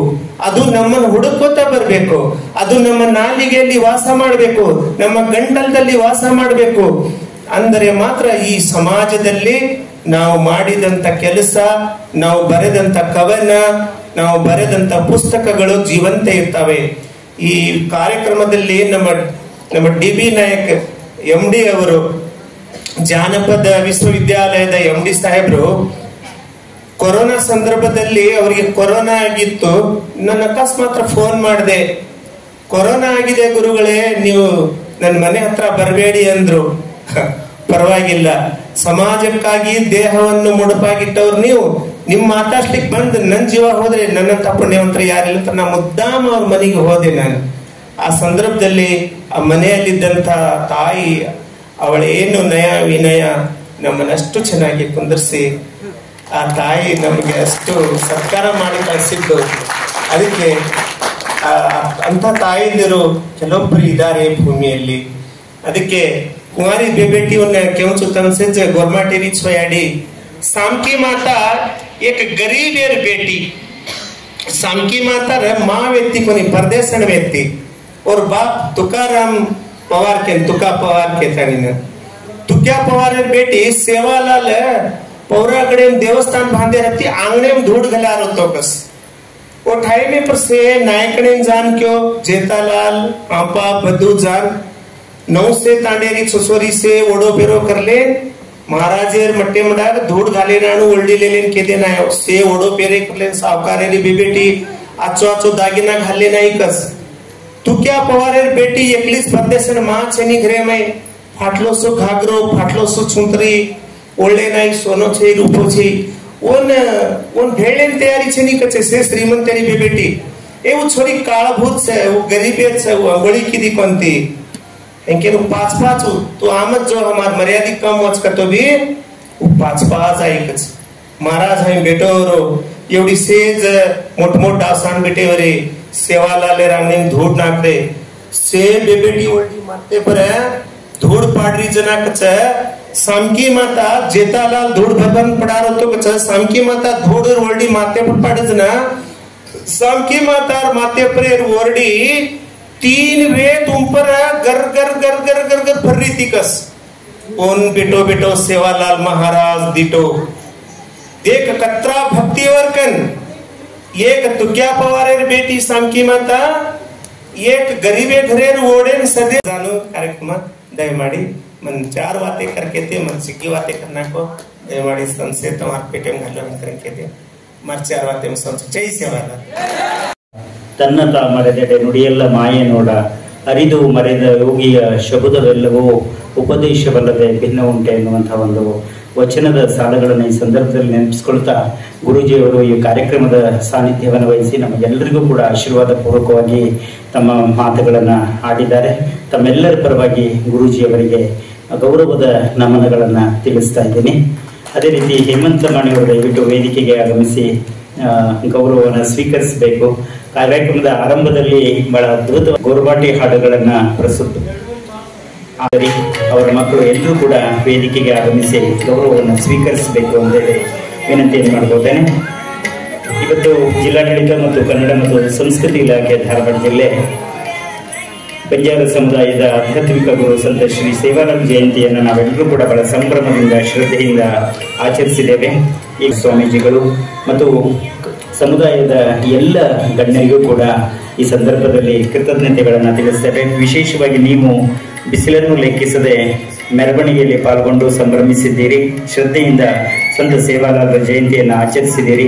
ಅದು ನಮ್ಮನ್ನು ಹುಡುಕೋತಾ ಬರ್ಬೇಕು, ಅದು ನಮ್ಮ ನಾಲಿಗೆಯಲ್ಲಿ ವಾಸ ಮಾಡಬೇಕು, ನಮ್ಮ ಗಂಟಲದಲ್ಲಿ ವಾಸ ಮಾಡಬೇಕು. ಅಂದರೆ ಮಾತ್ರ ಈ ಸಮಾಜದಲ್ಲಿ ನಾವು ಮಾಡಿದಂತ ಕೆಲಸ, ನಾವು ಬರೆದಂತ ಕವನ, ನಾವು ಬರೆದಂತ ಪುಸ್ತಕಗಳು ಜೀವಂತ ಇರ್ತವೆ. ಈ ಕಾರ್ಯಕ್ರಮದಲ್ಲಿ ನಮ್ಮ ಡಿ ಬಿ ನಾಯಕ್ MD ಅವರು ಜಾನಪದ ವಿಶ್ವವಿದ್ಯಾಲಯದ MD ಸಾಹೇಬ್ರು ಕೊರೋನಾ ಸಂದರ್ಭದಲ್ಲಿ ಅವರಿಗೆ ಕೊರೋನಾ ಆಗಿತ್ತು. ನನ್ನ ಅಕಸ್ಮಾತ್ ಫೋನ್ ಮಾಡಿದೆ, ಕೊರೋನಾ ಆಗಿದೆ ಗುರುಗಳೇ, ನೀವು ನನ್ನ ಮನೆ ಹತ್ರ ಬರಬೇಡಿ ಅಂದ್ರು. ಪರವಾಗಿಲ್ಲ, ಸಮಾಜಕ್ಕಾಗಿ ದೇಹವನ್ನು ಮುಡುಪಾಗಿಟ್ಟವ್ರು ನೀವು, ನಿಮ್ ಮಾತಾಡ್ಲಿಕ್ಕೆ ಬಂದ್ ನನ್ ಜೀವ ಹೋದ್ರೆ ನನ್ನ ಪುಣ್ಯವಂತರ ಯಾರಿಲ್ಲ ಅಂತ ನಾ ಮುದ್ದಾಮ ಅವ್ರ ಮನೆಗೆ ಹೋದೆ ನಾನು. ಆ ಸಂದರ್ಭದಲ್ಲಿ ಆ ಮನೆಯಲ್ಲಿದ್ದಂತ ತಾಯಿ ಅವಳೇನು ನಯ ವಿನಯ ನಮ್ಮನ್ನಷ್ಟು ಚೆನ್ನಾಗಿ ಕುಂದರ್ಸಿ ಆ ತಾಯಿ ನಮಗೆ ಅಷ್ಟು ಸತ್ಕಾರ ಮಾಡಿ ಕಳಿಸಿದ್ದು. ಅದಕ್ಕೆ ಅಂತ ತಾಯಿಯಂದಿರು ಕೆಲವೊಬ್ಬರು ಇದ್ದಾರೆ ಭೂಮಿಯಲ್ಲಿ. ಅದಕ್ಕೆ कुंवारी बेटी क्यों तन से गोरमाटी छोयाडी सामकी माता एक गरीब बेटी सामकी माता माँ व्यक्ति कोनी परदेशन व्यक्ति और बाप तुकाराम पवार के तुका पवार के तुक्या पवार बेटी सेवालाल पौराकडे देवस्थान बांधे रहती आंगणे में धूड़ घला रहो कस वो ठाई में पर से नायकड़े जान क्यों जेतालाल आपा बदू जान नौ से तांडेरी सुसोरी से ओडो बेरो कर ले महाराजेर मट्टे मडाग धूड़ घाले नाणु ओल्डी ले लेन के देना है से ओडो पेरे कर ले सावकारेरी बेटी आचो आचो दागिना घाले नाही कस तू क्या पवारेर बेटी एकलीस परदेशन मां छेनी घरे में फाटलो सो घागरो फाटलो सो छुंतरी ओल्डे नाही सोनो छे रूपो छे ओन भेळेन तयारी छेनी कचे से श्रीमंतेरी बेटी एवं छोरी काळभूत छे वो गरीबेत छे वो अंगळी कीदी कोणती इनके पाच पाच तो आमद जो हमार मर्यादित कम वच करतो भी पाच पाच ऐकच महाराज है बेटो रो एवढी सेज मोठ मोठ डासान बेटेवरे सेवालाले रांगणे धूड नाकते से बेबेटी ओल्डी मारते पर धूड पाडरी जना कच सामकी माता जेतालाल धूड भवन पडारो तो कच सामकी माता धूड ओल्डी माते पर पाडज ना सामकी माता माते पर ओरडी 3 वेद ऊपर गर गर गर गर गर गर भर रही थी कस उन बेटो बेटो सेवालाल महाराज दिटो देख कतरा भक्ति वर्कन एक तुक्या पवारेर बेटी सामकी माता एक गरीबे घरेर ओडेन सदे जानो कार्यक्रम दयमाडी मन 4 बातें करके थे मन सिक्की बातें करना को दयमाडी संसे तुम्हार पेटे में घालो करके थे मर 4 बातें में संसे जय सेवालाल ತನ್ನತ ಮರೆದೆಡೆ ನುಡಿಯೆಲ್ಲ ಮಾಯೆ ನೋಡ ಅರಿದು ಮರೆದ ಯೋಗಿಯ ಶಬ್ದವೆಲ್ಲವೂ ಉಪದೇಶವಲ್ಲದೆ ಭಿನ್ನ ಉಂಟೆ ಎನ್ನುವಂತಹ ಒಂದು ವಚನದ ಸಾಲುಗಳನ್ನು ಈ ಸಂದರ್ಭದಲ್ಲಿ ನೆನಪಿಸಿಕೊಳ್ತಾ ಗುರೂಜಿಯವರು ಈ ಕಾರ್ಯಕ್ರಮದ ಸಾನ್ನಿಧ್ಯವನ್ನು ವಹಿಸಿ ನಮಗೆಲ್ಲರಿಗೂ ಕೂಡ ಆಶೀರ್ವಾದ ಪೂರ್ವಕವಾಗಿ ತಮ್ಮ ಮಾತುಗಳನ್ನು ಆಡಿದ್ದಾರೆ. ತಮ್ಮೆಲ್ಲರ ಪರವಾಗಿ ಗುರೂಜಿಯವರಿಗೆ ಗೌರವದ ನಮನಗಳನ್ನು ತಿಳಿಸ್ತಾ ಇದ್ದೀನಿ. ಅದೇ ರೀತಿ ಹೇಮಂತ ಮಾಣಿಯವರು ದಯವಿಟ್ಟು ವೇದಿಕೆಗೆ ಆಗಮಿಸಿ ಗೌರವವನ್ನು ಸ್ವೀಕರಿಸಬೇಕು. ಕಾರ್ಯಕ್ರಮದ ಆರಂಭದಲ್ಲಿ ಬಹಳ ಅದ್ಭುತ ಗೋರ್ಬಾಟಿ ಹಾಡುಗಳನ್ನ ಪ್ರಸ್ತುತ ಅವರ ಮಕ್ಕಳು ಎಲ್ಲರೂ ಕೂಡ ವೇದಿಕೆಗೆ ಆಗಮಿಸಿ ಗೌರವವನ್ನು ಸ್ವೀಕರಿಸಬೇಕು ಅಂತೇಳಿ ವಿನಂತಿಯನ್ನು ಮಾಡಬಹುದೇನೆ. ಇವತ್ತು ಜಿಲ್ಲಾಡಳಿತ ಮತ್ತು ಕನ್ನಡ ಮತ್ತು ಸಂಸ್ಕೃತಿ ಇಲಾಖೆ ಧಾರವಾಡ ಜಿಲ್ಲೆ ಬಂಜಾರ ಸಮುದಾಯದ ಆಧ್ಯಾತ್ಮಿಕ ಗುರು ಸಂತ ಶ್ರೀ ಸೇವಾರಾಮ್ ಜಯಂತಿಯನ್ನು ನಾವೆಲ್ಲರೂ ಕೂಡ ಬಹಳ ಸಂಭ್ರಮದಿಂದ ಶ್ರದ್ಧೆಯಿಂದ ಆಚರಿಸಿದ್ದೇವೆ. ಈ ಸ್ವಾಮೀಜಿಗಳು ಮತ್ತು ಸಮುದಾಯದ ಎಲ್ಲ ಗಣ್ಯರಿಗೂ ಕೂಡ ಈ ಸಂದರ್ಭದಲ್ಲಿ ಕೃತಜ್ಞತೆಗಳನ್ನು ತಿಳಿಸ್ತೇವೆ. ವಿಶೇಷವಾಗಿ ನೀವು ಬಿಸಿಲನ್ನು ಲೆಕ್ಕಿಸದೆ ಮೆರವಣಿಗೆಯಲ್ಲಿ ಪಾಲ್ಗೊಂಡು ಸಂಭ್ರಮಿಸಿದ್ದೀರಿ. ಶ್ರದ್ಧೆಯಿಂದ ಸಂತ ಸೇವಾಲಾಲ್ ಜಯಂತಿಯನ್ನು ಆಚರಿಸಿದ್ದೀರಿ.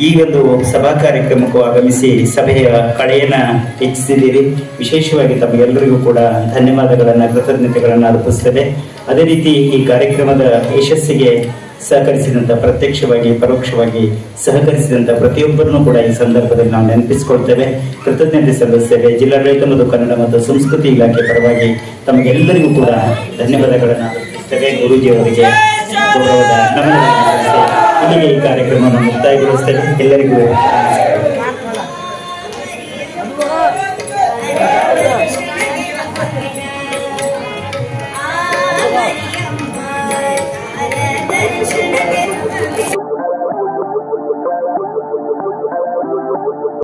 ಈ ಒಂದು ಸಭಾ ಕಾರ್ಯಕ್ರಮಕ್ಕೂ ಆಗಮಿಸಿ ಸಭೆಯ ಕಳೆಯನ್ನು ಹೆಚ್ಚಿಸಿದ್ದೀರಿ. ವಿಶೇಷವಾಗಿ ತಮಗೆಲ್ಲರಿಗೂ ಕೂಡ ಧನ್ಯವಾದಗಳನ್ನು ಕೃತಜ್ಞತೆಗಳನ್ನು ಅರ್ಪಿಸ್ತೇವೆ. ಅದೇ ರೀತಿ ಈ ಕಾರ್ಯಕ್ರಮದ ಯಶಸ್ಸಿಗೆ ಸಹಕರಿಸಿದಂತ ಪ್ರತ್ಯಕ್ಷವಾಗಿ ಪರೋಕ್ಷವಾಗಿ ಸಹಕರಿಸಿದಂತ ಪ್ರತಿಯೊಬ್ಬರನ್ನು ಕೂಡ ಈ ಸಂದರ್ಭದಲ್ಲಿ ನಾವು ನೆನಪಿಸಿಕೊಳ್ತೇವೆ, ಕೃತಜ್ಞತೆ ಸಲ್ಲಿಸ್ತೇವೆ. ಜಿಲ್ಲಾಡಳಿತ ಮತ್ತು ಕನ್ನಡ ಮತ್ತು ಸಂಸ್ಕೃತಿ ಇಲಾಖೆ ಪರವಾಗಿ ತಮಗೆಲ್ಲರಿಗೂ ಕೂಡ ಧನ್ಯವಾದಗಳನ್ನು ಅರ್ಪಿಸ್ತೇವೆ. ಗುರೂಜಿಯವರಿಗೆ ಗೌರವದ ನಮನಗಳನ್ನು ಇಲ್ಲಿಗೆ ಈ ಕಾರ್ಯಕ್ರಮವನ್ನು ಮುಕ್ತಾಯಗೊಳಿಸ್ತೇವೆ. ಎಲ್ಲರಿಗೂ